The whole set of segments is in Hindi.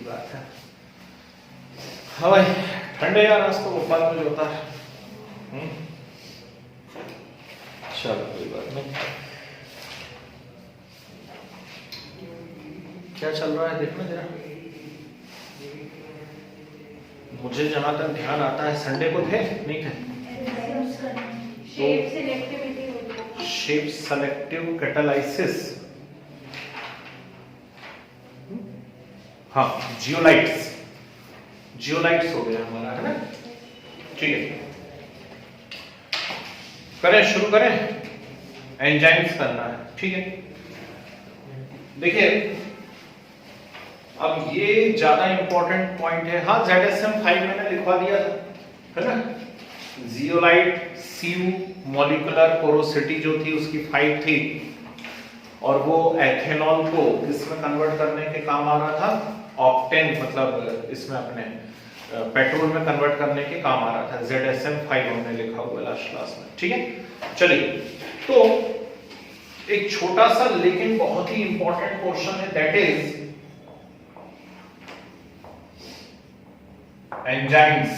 बात है। हाँ भाई ठंडे यार आज तो भोपाल में जो होता है। चलो कोई बात नहीं। क्या चल रहा है देखना जरा। मुझे जहां तक ध्यान आता है संडे को थे नहीं थे। शेप सेलेक्टिव कैटालाइसिस, हाँ जियोलाइट्स हो गया हमारा, है ना। ठीक है करें, शुरू करें। एंजाइम्स करना है, ठीक है। देखिए अब ये ज्यादा इंपॉर्टेंट पॉइंट है। हाँ ZSM5 मैंने लिखवा दिया था, है ना। जियोलाइट CU मॉलिक्यूलर पोरोसिटी जो थी उसकी 5 थी और वो एथेनॉल को किसमें कन्वर्ट करने के काम आ रहा था, ऑक्टेन मतलब इसमें अपने पेट्रोल में कन्वर्ट करने के काम आ रहा था। ZSM5 हमने लिखा हुआ लास्ट क्लास में, ठीक है। चलिए तो एक छोटा सा लेकिन बहुत ही इंपॉर्टेंट क्वेश्चन है, दैट इज एंजाइम्स,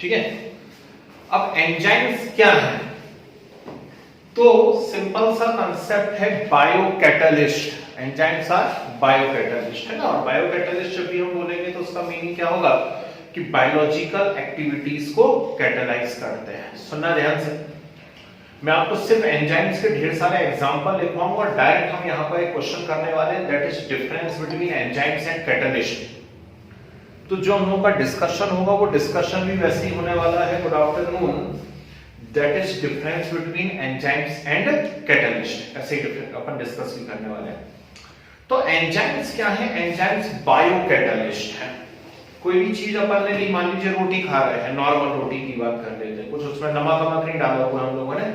ठीक है। अब एंजाइम्स क्या है, तो सिंपल सा कंसेप्ट है बायोकैटलिस्ट। एंजाइम्स आर बायोकैटलिस्ट, है ना। और बायोकैटलिस्ट जब भी हम बोलेंगे तो उसका मीनिंग क्या होगा कि बायोलॉजिकल एक्टिविटीज को कैटलाइज करते हैं। सुनना ध्यान से, मैं आपको सिर्फ एंजाइम्स के ढेर सारे एग्जांपल लिखवाऊंगा और डायरेक्ट हम यहां पर एक क्वेश्चन करने वाले हैं, that is difference between enzymes and catalyst. तो जो हम लोगों का डिस्कशन होगा वो डिस्कशन भी वैसे ही होने वाला है। Good afternoon, that is difference between enzymes and catalyst, ऐसे ही अपन डिस्कस भी करने वाले हैं। तो एंजाइम्स क्या है, एंजाइम्स बायोकैटलिस्ट है। कोई भी चीज अपन ने ली, मान लीजिए रोटी खा रहे हैं, नॉर्मल रोटी की बात कर लेते हैं, कुछ उसमें नमक वमक नहीं डाला हुआ हम लोगों ने,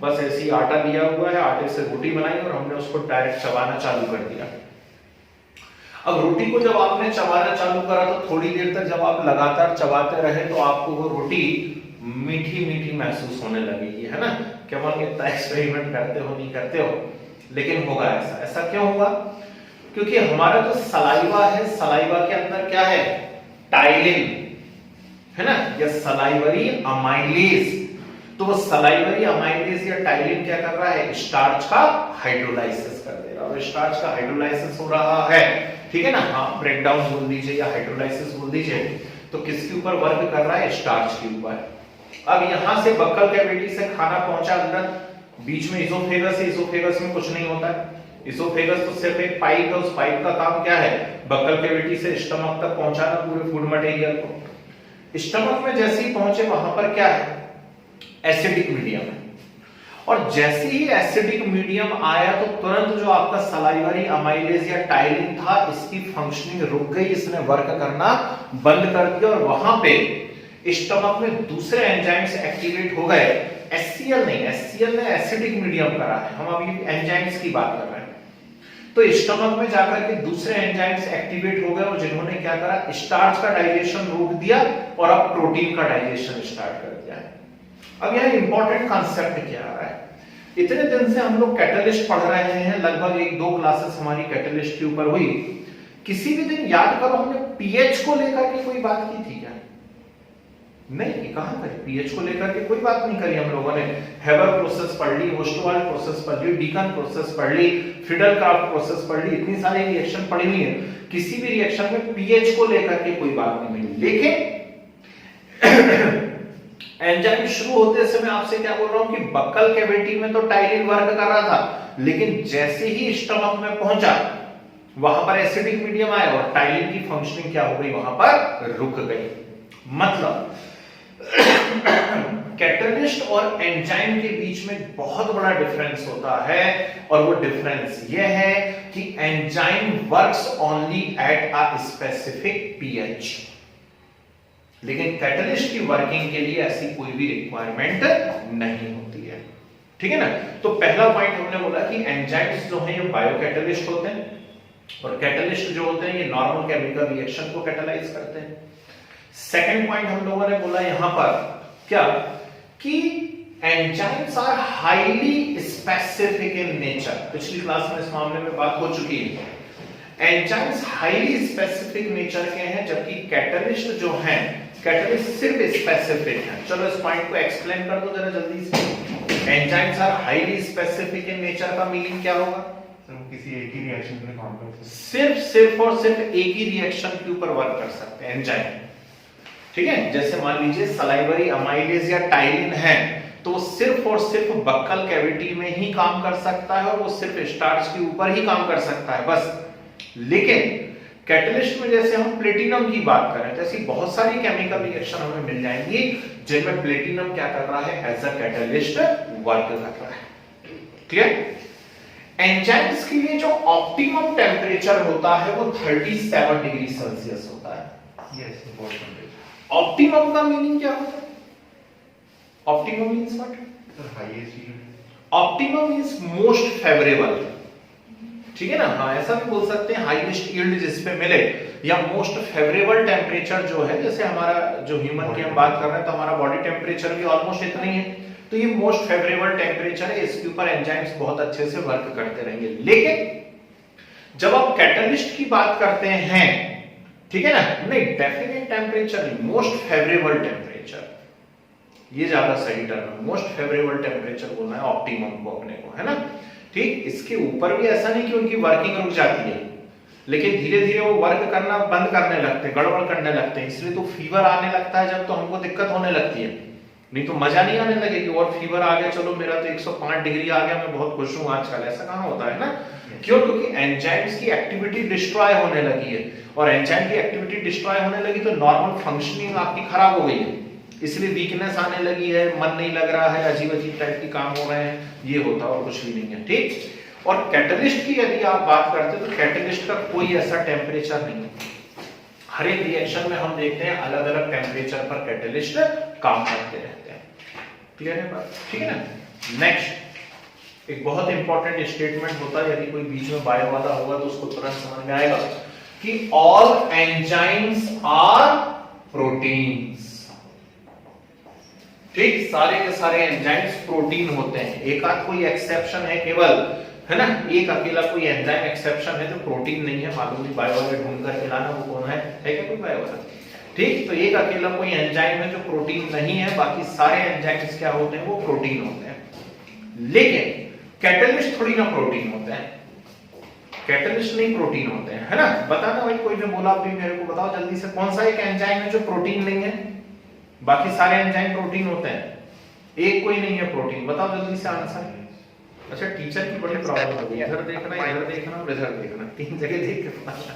बस ऐसे ही आटा लिया हुआ है, आटे से रोटी बनाई और हमने उसको डायरेक्ट चबाना चालू कर दिया। अब रोटी को जब आपने चबाना चालू करा तो थोड़ी देर तक जब आप लगातार चबाते रहे तो आपको वो रोटी मीठी मीठी महसूस होने लगेगी, है ना। क्या मान इतना एक्सपेरिमेंट करते हो नहीं करते हो, लेकिन होगा ऐसा। ऐसा क्यों होगा, क्योंकि हमारा जो सलाइवा है, सलाइवा के अंदर क्या है, टाइलिन, है ना, या सलाइवरी अमाइलेज। तो वो सलाइवरी अमाइलेज या टाइलिन क्या कर रहा है, स्टार्च का हाइड्रोलाइसिस कर दे रहा है। और स्टार्च का हाइड्रोलाइसिस हो रहा है, ठीक है ना। हाँ ब्रेक डाउन बोल दीजिए या हाइड्रोलाइसिस बोल दीजिए। तो किसके ऊपर वर्क कर रहा है, स्टार्च के ऊपर। अब यहां से बक्कल कैविटी से खाना पहुंचा अंदर, बीच में इजोफेगस है, इजोफेगस में कुछ नहीं होता है। इजोफेगस तो सिर्फ एक पाइप है, उस पाइप का काम क्या है, बक्कल कैविटी से स्टमक तक पहुंचाना पूरे फूड मटेरियल को। स्टमक में जैसे ही पहुंचे वहां पर क्या है, एसिडिक मीडियम है। और जैसे ही एसिडिक मीडियम आया तो तुरंत जो आपका सलाइवरी अमाइलेज या टाइलिन था, इसकी फंक्शनिंग रुक गई, इसने वर्क करना बंद कर दिया और वहां पे स्टमक में दूसरे एंजाइम्स एक्टिवेट हो गए। HCl नहीं, HCl ने एसिडिक मीडियम करा है, हम अभी एंजाइम्स की बात कर रहे हैं। तो स्टमक में जाकर के दूसरे एंजाइम्स एक्टिवेट हो गए और जिन्होंने क्या करा, स्टार्च का डाइजेशन रोक दिया और अब प्रोटीन का डाइजेशन स्टार्ट कर दिया है। अब यह इंपॉर्टेंट कांसेप्ट क्या आ रहा है, इतने दिन से हम लोग कैटलिस्ट पढ़ रहे हैं, लगभग 1-2 क्लासेस हमारी कैटलिस्ट के ऊपर हुई। किसी भी दिन याद करो हमने पीएच को लेकर के कोई बात की थी क्या, नहीं। कहां करी, पीएच को लेकर के कोई बात नहीं करी हम लोगों ने। हेबर प्रोसेस पढ़ ली, ओस्टवाल्ड प्रोसेस पढ़ ली, डीकन प्रोसेस पढ़ ली, फिडल-क्राफ्ट प्रोसेस पढ़ ली, इतनी सारी रिएक्शन पढ़ी हुई है। किसी भी रिएक्शन में पीएच को लेकर के कोई बात नहीं मिली। लेकिन एंजाइम शुरू होते समय आपसे क्या बोल रहा हूं कि बक्कल कैविटी में तो टाइलिन वर्क कर रहा था, लेकिन जैसे ही स्टमक में पहुंचा वहां पर एसिडिक मीडियम आया और टाइलिन की फंक्शनिंग क्या हो गई, वहां पर रुक गई। मतलब कैटलिस्ट और एंजाइम के बीच में बहुत बड़ा डिफरेंस होता है और वो डिफरेंस ये है कि enzyme works only at a specific pH, लेकिन कैटलिस्ट की वर्किंग के लिए ऐसी कोई भी रिक्वायरमेंट नहीं होती है, ठीक है ना। तो पहला पॉइंट हमने बोला कि एंजाइम्स जो हैं ये बायोकैटलिस्ट होते हैं और कैटलिस्ट जो होते हैं ये नॉर्मल केमिकल रिएक्शन को कैटलाइज करते हैं। सेकंड पॉइंट हम लोगों ने बोला यहां पर क्या, कि enzymes are highly specific in nature. पिछली क्लास में इस मामले में बात हो चुकी है। एंजाइम्स हाईली स्पेसिफिक नेचर के हैं, जबकि कैटलिस्ट जो हैं, कैटलिस्ट सिर्फ स्पेसिफिक है। चलो इस पॉइंट को एक्सप्लेन कर दो जरा जल्दी से। Enzymes are highly specific in nature का मीनिंग क्या होगा? किसी एक ही रिएक्शन पे काम कर सकते हैं, सिर्फ और सिर्फ एक ही रिएक्शन के ऊपर वर्क कर सकते हैं एंजाइम। ठीक है, जैसे मान लीजिए सलाइवरी अमाइलेज या टाइलिन है, तो सिर्फ और सिर्फ बक्कल कैविटी में ही काम कर सकता है और वो सिर्फ स्टार्च के ऊपर ही काम कर सकता है बस। लेकिन कैटलिस्ट में जैसे हम प्लेटिनम की बात करें, तो ऐसी बहुत सारी केमिकल रिएक्शन हमें मिल जाएंगी जिनमें प्लेटिनम क्या कर रहा है, एज अ कैटलिस्ट वर्क कर रहा है। क्लियर? एंजाइम्स के लिए जो ऑप्टिमम टेम्परेचर होता है वो 37 डिग्री सेल्सियस होता है। यस, बहुत टेम्परेचर। ऑप्टिमम का मीनिंग क्या होता है? Optimum means what? Sir highest yield. Optimum means most favourable. ठीक है ना? हाँ, ऐसा भी बोल सकते हैं, हाईएस्ट यील्ड जिस पे मिले, या मोस्ट फेवरेबल टेम्परेचर जो है, जैसे हमारा जो ह्यूमन की हम बात कर रहे हैं तो हमारा बॉडी टेम्परेचर भी ऑलमोस्ट इतना ही है, तो ये मोस्ट फेवरेबल टेम्परेचर है, इसके ऊपर एंजाइम्स बहुत अच्छे से वर्क करते रहेंगे। लेकिन जब आप कैटलिस्ट की बात करते हैं, ठीक है ना, नहीं डेफिनेट टेम्परेचर नहीं, मोस्ट फेवरेबल टेम्परेचर, ये ज्यादा सही टर्म है। मोस्ट फेवरेबल टेम्परेचर बोलना है ऑप्टिमम को अपने को, है ना? ठीक, इसके ऊपर भी ऐसा नहीं कि उनकी वर्किंग रुक जाती है, लेकिन धीरे धीरे वो वर्क करना बंद करने लगते हैं, गड़बड़ करने लगते हैं, इसलिए तो फीवर आने लगता है जब, तो हमको दिक्कत होने लगती है, नहीं तो मजा नहीं आने लगेगी। और फीवर आ गया, चलो मेरा तो 105 डिग्री आ गया, मैं बहुत खुश हूं आजकल, ऐसा कहां होता है ना? क्यों? क्योंकि एंजाइम्स की एक्टिविटी डिस्ट्रॉय होने लगी है, और एंजाइम की एक्टिविटी डिस्ट्रॉय होने लगी तो नॉर्मल फंक्शनिंग आपकी खराब हो गई है, इसलिए वीकनेस आने लगी है, मन नहीं लग रहा है, अजीब अजीब टाइप के काम हो रहे हैं, ये होता है और कुछ भी नहीं है। ठीक, और कैटलिस्ट की यदि आप बात करते हैं तो कैटलिस्ट का कोई ऐसा टेम्परेचर नहीं है। हर एक रिएक्शन में हम देखते हैं अलग अलग टेम्परेचर पर कैटलिस्ट काम करते रहते हैं। क्लियर है बात? ठीक है ना? नेक्स्ट एक बहुत इंपॉर्टेंट स्टेटमेंट होता है, यदि कोई बीच में बायो वाला होगा तो उसको तुरंत समझ में आएगा कि ऑल एंजाइम्स आर प्रोटीन्स। ठीक, सारे के सारे एंजाइम्स प्रोटीन होते हैं, एक आध कोई एक्सेप्शन है केवल, है ना? एक अकेला कोई एंजाइम एक्सेप्शन है जो प्रोटीन नहीं है, मालूम नहीं, बायो वाले ढूंढ कर खिलाना, वो कौन है क्या कोई बायो वाला? ठीक, तो एक अकेला कोई एंजाइम है जो प्रोटीन नहीं है, बाकी सारे एंजाइम्स क्या होते हैं, वो प्रोटीन होते हैं। लेकिन कैटलिस्ट थोड़ी ना प्रोटीन होते हैं, कैटलिस्ट नहीं प्रोटीन होते हैं, है ना? बताना भाई, कोई ने बोला, भी मेरे को बताओ जल्दी से, कौन सा एक एंजाइम है जो प्रोटीन नहीं है? बाकी सारे एंजाइम प्रोटीन होते हैं, एक कोई नहीं है प्रोटीन, बताओ जल्दी से आंसर। अच्छा, टीचर की बड़ी प्रॉब्लम है, इधर देखना, इधर देखना और इधर देखना, तीन जगह देख के पता,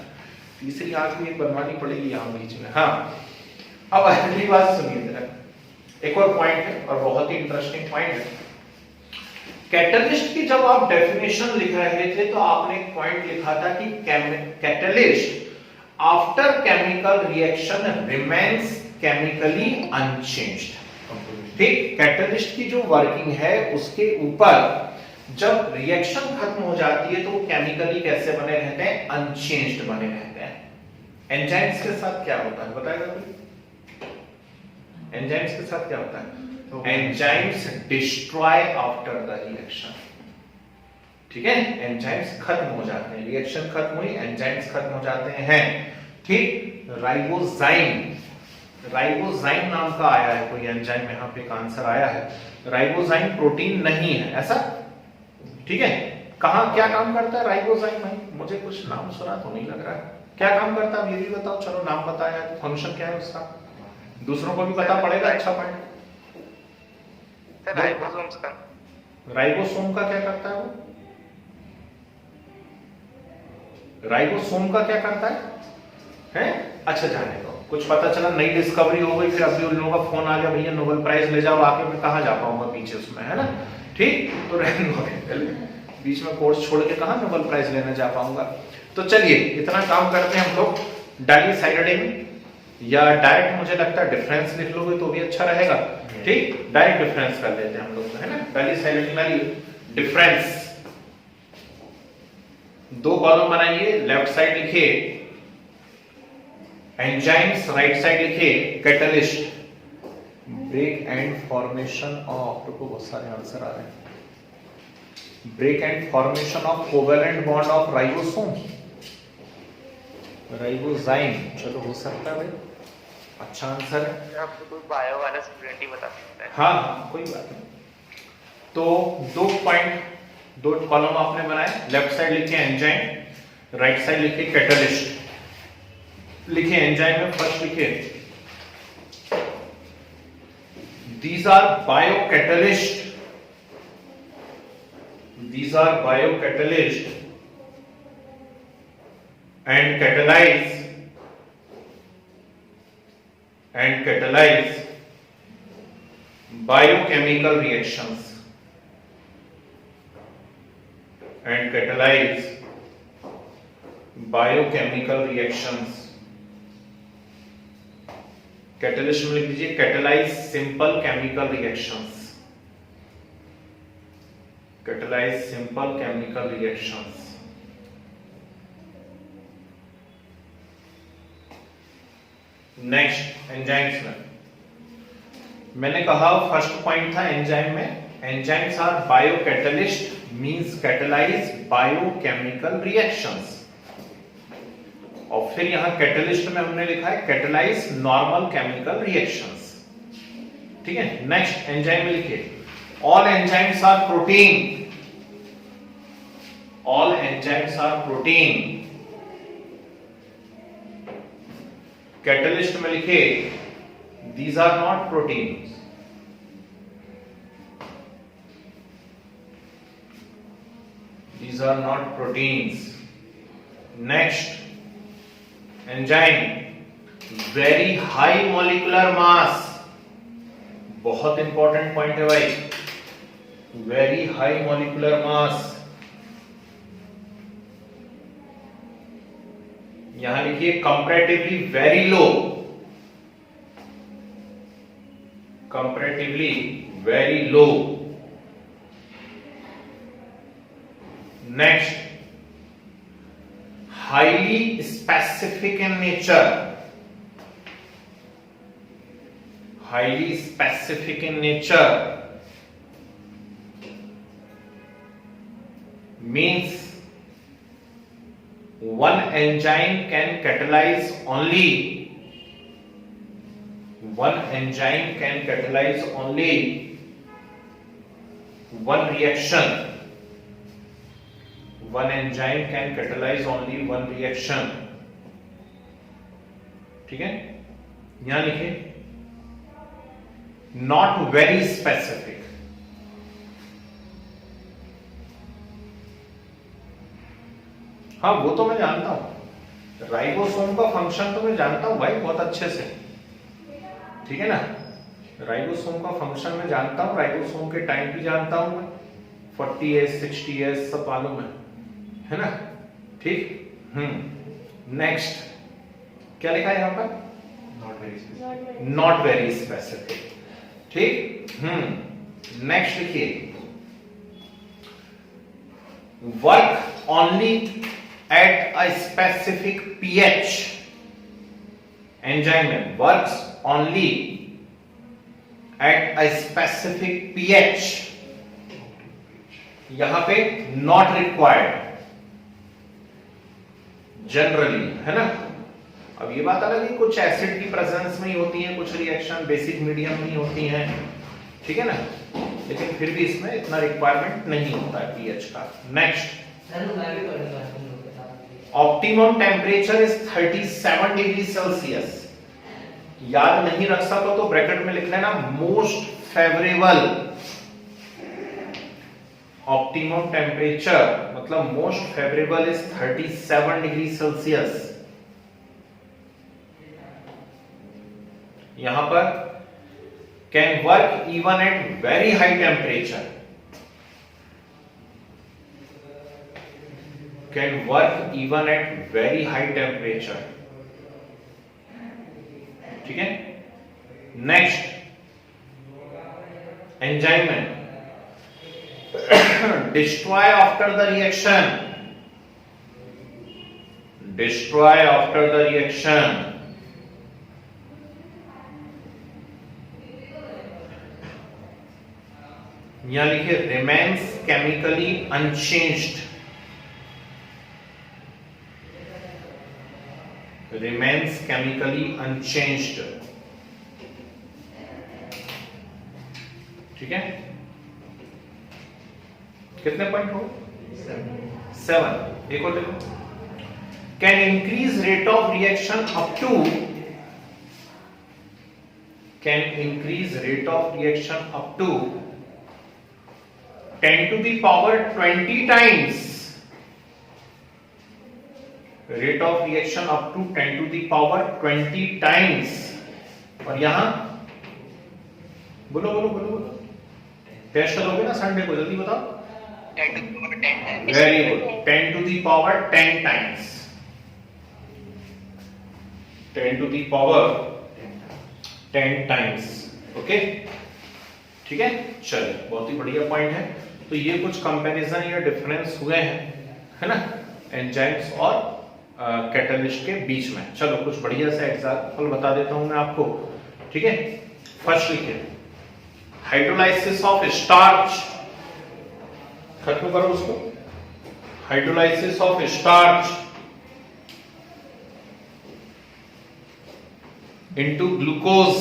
तीसरी आंख भी एक बनवानी पड़ेगी यहाँ बीच में। हाँ, अब अगली बात सुनिए जरा, एक और पॉइंट है और बहुत ही इंटरेस्टिंग पॉइंट है। कैटलिस्ट की जब आप डेफिनेशन लिख रहे थे तो आपने एक पॉइंट लिखा था कि catalyst after chemical reaction remains chemically unchanged. ठीक, कैटलिस्ट की जो वर्किंग है उसके ऊपर जब रिएक्शन खत्म हो जाती है तो वो केमिकली कैसे बने रहते हैं, अनचेंज्ड बने रहते हैं। एंजाइम्स के साथ क्या होता है बताएगा कोई? एंजाइम्स के साथ क्या होता है? Enzymes destroy after the reaction. ठीक है, एंजाइम्स खत्म हो जाते हैं, रिएक्शन खत्म हुई, एंजाइम्स खत्म हो जाते हैं। ठीक, राइबोजाइम, राइबोजाइम नाम का आया है कोई एंजाइम, यहाँ पे एक आंसर आया है। राइबोजाइम प्रोटीन नहीं है, ऐसा? ठीक है, कहां क्या काम करता है राइबोजाइम? भाई मुझे कुछ नाम सुना तो नहीं लग रहा है, क्या काम करता है ये भी बताओ। चलो नाम बताया, फंक्शन क्या है उसका, दूसरों को भी पता पड़ेगा। अच्छा पॉइंट, राइबोसोम्स का, राइबोसोम का क्या करता है वो? राइबोसोम का क्या करता है? अच्छा जाने दो, कुछ पता चला नई डिस्कवरी हो गई, फिर अभी उन लोगों का फोन आ गया, भैया नोबेल प्राइज ले जाओ, आके मैं कहां जा पाऊंगा पीछे उसमें, है ना? ठीक, तो रहने दो, बीच में कोर्स छोड़ के कहां नोबेल प्राइज लेने जा पाऊंगा। तो चलिए इतना काम करते हैं हम लोग डाली सैटरडे में, या डायरेक्ट मुझे लगता है डिफरेंस लिख लोगे तो भी अच्छा रहेगा। ठीक, डायरेक्ट डिफरेंस कर लेते हैं हम लोग, है ना? डाली सैटरडे वाली डिफरेंस, दो कॉलम बनाइए, लेफ्ट साइड लिखिए एंजाइम्स, राइट साइड लिखिए catalyst, break and formation of, तो बहुत सारे आंसर आ रहे हैं, break and formation of covalent bond of ribosome, ribozyme, चलो हो सकता है भाई, अच्छा आंसर है। आपको कोई बायो वाला स्टूडेंट ही बता सकता है। हाँ कोई बात नहीं। तो 2 कॉलम आपने बनाए, लेफ्ट साइड लिखे एंजाइम, राइट साइड लिखे कैटलिस्ट। लिखे एंजाइम में फर्स्ट लिखे these are biocatalyst, these are biocatalyst and catalyze biochemical reactions and catalyze biochemical reactions। Catalyst में लिख दीजिए catalyse simple chemical reactions, catalyse simple chemical reactions. Next enzymes में मैंने कहा फर्स्ट पॉइंट था एंजाइम में, enzymes are biocatalyst means catalyse biochemical reactions. और फिर यहां कैटलिस्ट में हमने लिखा है कैटलाइज नॉर्मल केमिकल रिएक्शंस। ठीक है, नेक्स्ट एंजाइम में लिखिए all enzymes are protein, all enzymes are protein. Catalyst में लिखिए these are not protein, these are not proteins। next enzyme very high molecular mass, बहुत इंपॉर्टेंट पॉइंट है भाई, वेरी हाई मॉलिक्यूलर मास। यहां लिखिए comparatively very low, comparatively very low. Next highly specific in nature, highly specific in nature means one enzyme can catalyze only, one enzyme can catalyze only one reaction, one enzyme can catalyze only one reaction। ठीक है, यहां लिखे नॉट वेरी स्पेसिफिक। हाँ वो तो मैं जानता हूं, राइबोसोम का फंक्शन तो मैं जानता हूं भाई बहुत अच्छे से, ठीक है ना। राइबोसोम का फंक्शन मैं जानता हूं, राइबोसोम के टाइम भी जानता हूं मैं, 40S 60S सब मालूम है ना। ठीक, नेक्स्ट क्या लिखा है यहां पर, नॉट वेरी स्पेसिफिक। ठीक, नेक्स्ट लिखिए work only at a specific pH. Enzyme में works only at a specific pH, यहां पे नॉट रिक्वायर्ड जनरली, है ना। अब ये बात अलग है कुछ एसिड की प्रेजेंस में ही होती है, कुछ रिएक्शन बेसिक मीडियम में ही होती हैं, ठीक है ना, लेकिन फिर भी इसमें इतना रिक्वायरमेंट नहीं होता है पीएच का। Next optimum temperature is 37 degree Celsius. याद नहीं रख सको तो ब्रैकेट में लिख लेना मोस्ट फेवरेबल। ऑप्टिमम टेम्परेचर मतलब most favourable is 37 degree Celsius. यहां पर can work even at very high temperature, can work even at very high temperature, ठीक है। नेक्स्ट एंजाइम में destroy after the reaction, destroy after the reaction। यहां लिखिए remains chemically unchanged, remains chemically unchanged. ठीक है, कितने पॉइंट हो? 7. एक और देखो, can increase rate of reaction up to, can increase rate of reaction up to 10 to the power 20 times. Rate of reaction up to 10 to the power 20 times. और यहां बोलो बोलो बोलो बोलो, टेस्ट करोगे ना संडे को, जल्दी बताओ. 10 to the power 10 times. Very good. 10 to the power 10 times. 10 to the power 10 times. Okay, ठीक है. चलिए, बहुत ही बढ़िया पॉइंट है. तो ये कुछ कंपैरिजन या डिफरेंस हुए हैं, है ना, एंजाइम्स और कैटलिस्ट के बीच में. चलो कुछ बढ़िया सा एग्जांपल बता देता हूं मैं आपको. ठीक है, फर्स्ट लिखिए, हाइड्रोलाइसिस ऑफ स्टार्च. खत्म करो उसको. Hydrolysis of starch into glucose.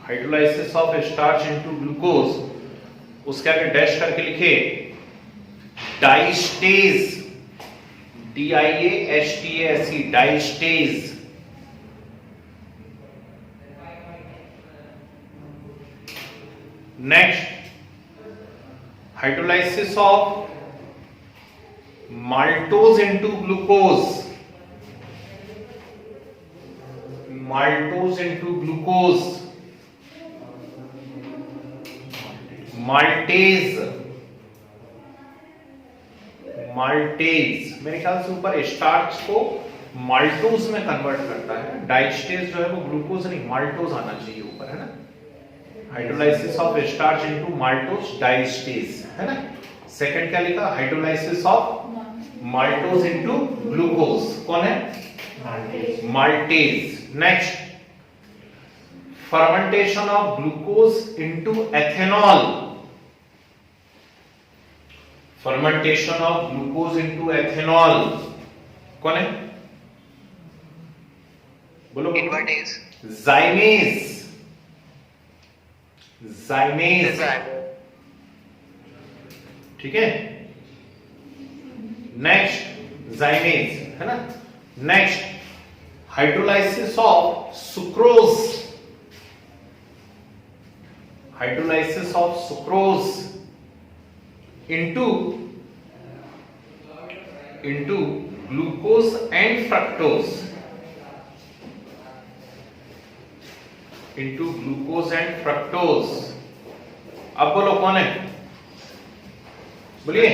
Hydrolysis of starch into glucose, उसके आगे डैश करके लिखे diastase, DIASTASE, diastase. Next, hydrolysis of maltose into glucose. Maltose into glucose, maltase. Maltase मेरे ख्याल से ऊपर स्टार्च को माल्टोज में कन्वर्ट करता है. डाइस्टेज जो है वो ग्लूकोज नहीं, माल्टोज आना चाहिए ऊपर, है ना. Hydrolysis of starch into maltose, diastase, है ना. सेकंड क्या लिखा? Hydrolysis of maltose into glucose. कौन है? Maltase. Next, fermentation of glucose into ethanol. Fermentation of glucose into ethanol. कौन है? बोलो. Invertase. जाइमेज. जाइमेज, ठीक है. नेक्स्ट, जाइमेज, है ना. Next, hydrolysis of sucrose. Hydrolysis of sucrose into glucose and fructose. Into glucose and fructose. अब बोलो कौन है? बोलिए.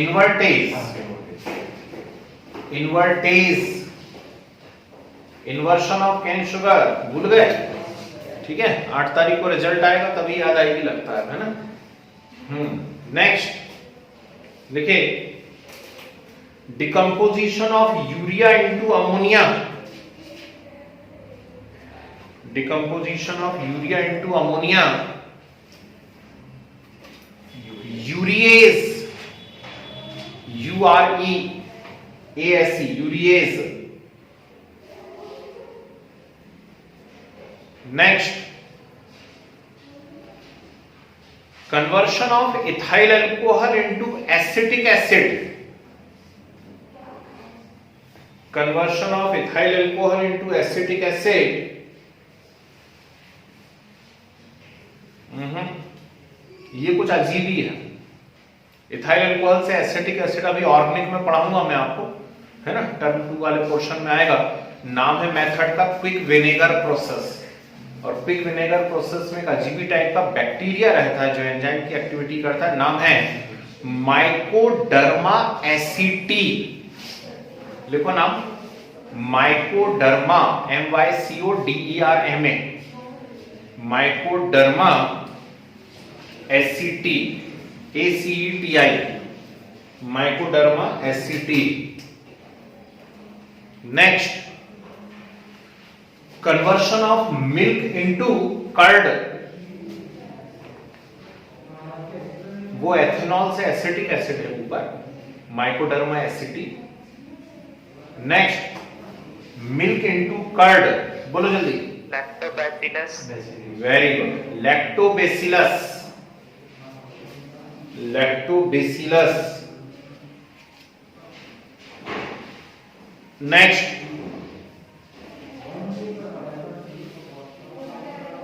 Invertase. Invertase, inversion of cane sugar. भूल गए? ठीक है, 8 तारीख को रिजल्ट आएगा तभी याद आएगी लगता है ना. नेक्स्ट देखिए, decomposition of urea into ammonia. Decomposition of urea into ammonia. Urease, UREASE, urease. Next, conversion of ethyl alcohol into acetic acid. Conversion of ethyl alcohol into acetic acid. ये कुछ अजीब ही है. इथाइल अल्कोहल से एसिटिक एसिड अभी ऑर्गेनिक में पढ़ाऊंगा मैं आपको, है ना. टर्म 2 वाले पोर्शन में आएगा. नाम है मेथड का क्विक विनेगर प्रोसेस. और क्विक विनेगर प्रोसेस में एक अजीबी टाइप का बैक्टीरिया रहता है जो एंजाइम की एक्टिविटी करता है. नाम है माइकोडर्मा एसिटी. लिखो नाम, mycoderma, MYCODERMA, mycoderma aceti, ACETI, mycoderma aceti. Next, conversion of milk into curd. वो एथेनॉल से एसिटिक एसिड है ऊपर, mycoderma aceti. Next, milk into curd, बोलो जल्दी। Lactobacillus. Very good, lactobacillus, lactobacillus. Next,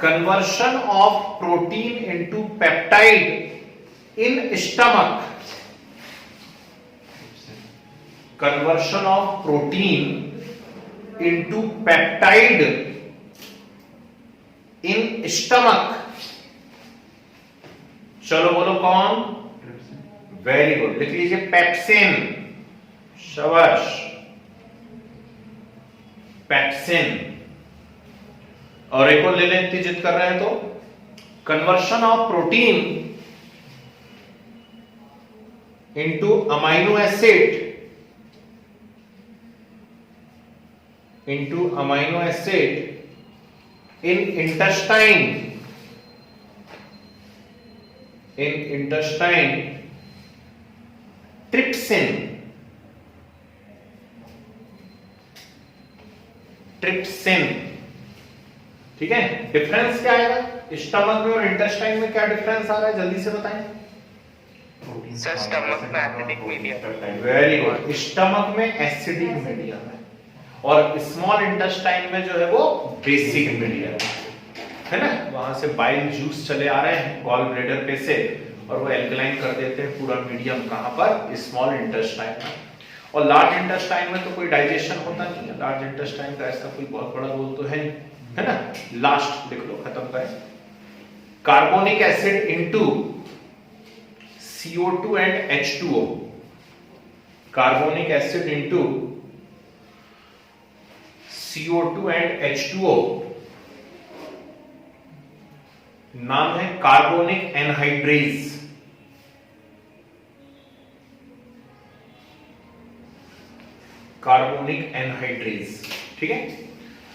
conversion of protein into peptide in stomach, conversion of protein into peptide in stomach, चलो बोलो कौन? वेरी गुड, लिख लीजिए पेप्सिन, शाबाश, पेप्सिन। और एक और ले लें, इतनी जिद कर रहे हैं तो, conversion of protein into amino acid, into amino acid in intestine, in intestine, trypsin, trypsin. ठीक है, डिफरेंस क्या आएगा स्टमक में और इंटेस्टाइन में? क्या डिफरेंस आ रहा है, जल्दी से बताएं। सर स्टमक में acidic medium. Very good, stomach में एसिडिक मीडियम है और स्मॉल इंटेस्टाइन में जो है वो बेसिक मीडियम है ना। वहां से बाइल जूस चले आ रहे हैं गॉल ब्लैडर पे से और वो एल्कलाइन कर देते हैं पूरा मीडियम, कहां पर? स्मॉल इंटेस्टाइन में। और लार्ज इंटेस्टाइन में तो कोई डाइजेशन होता नहीं है, लार्ज इंटेस्टाइन का ऐसा कोई बहुत बड़ा रोल तो है नहीं, है ना। लास्ट लिख लो, खत्म करें। Carbonic acid into CO2 and H2O, carbonic acid into CO2 and H2O, नाम है कार्बोनिक एनहाइड्रेज। कार्बोनिक एनहाइड्रेज, ठीक है।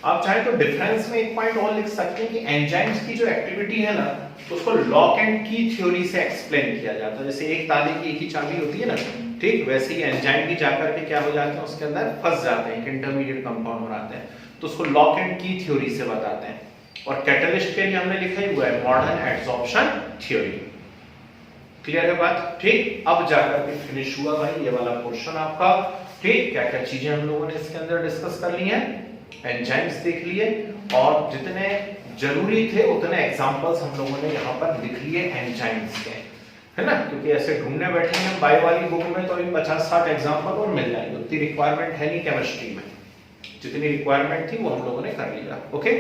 आप चाहे तो डिफरेंस में एक पॉइंट और लिख सकते हैं कि एंजाइम्स की जो एक्टिविटी है ना, उसको लॉक एंड की थ्योरी से एक्सप्लेन किया जाता है। जैसे एक ताले की एक ही चाबी होती है ना, ठीक वैसे ही एंजाइम भी जाकर के क्या हो जाते हैं, उसके अंदर फंस जाते हैं, इंटरमीडिएट कंपाउंड बनाते हैं, तो उसको लॉक एंड की थ्योरी से बताते हैं। और कैटलिस्ट के लिए हमने लिखा ही हुआ है मॉडर्न एड्सॉर्प्शन थ्योरी। क्लियर है बात? ठीक, अब जाकर के फिनिश हुआ भाई ये वाला पोर्शन आपका। ठीक, क्या क्या चीजें हम लोगों ने इसके अंदर डिस्कस कर ली हैं, एंजाइम्स देख लिए और जितने जरूरी थे उतने एग्जांपल्स हम लोगों ने यहाँ पर लिख लिए एंजाइम्स के, है ना। क्योंकि ऐसे ढूंढने बैठे हैं बायो वाली बुक में तो अभी 50-60 एग्जांपल और मिल जाएंगे, उतनी रिक्वायरमेंट है नहीं केमिस्ट्री में, जितनी रिक्वायरमेंट थी वो हम लोगों ने कर लिया। ओके,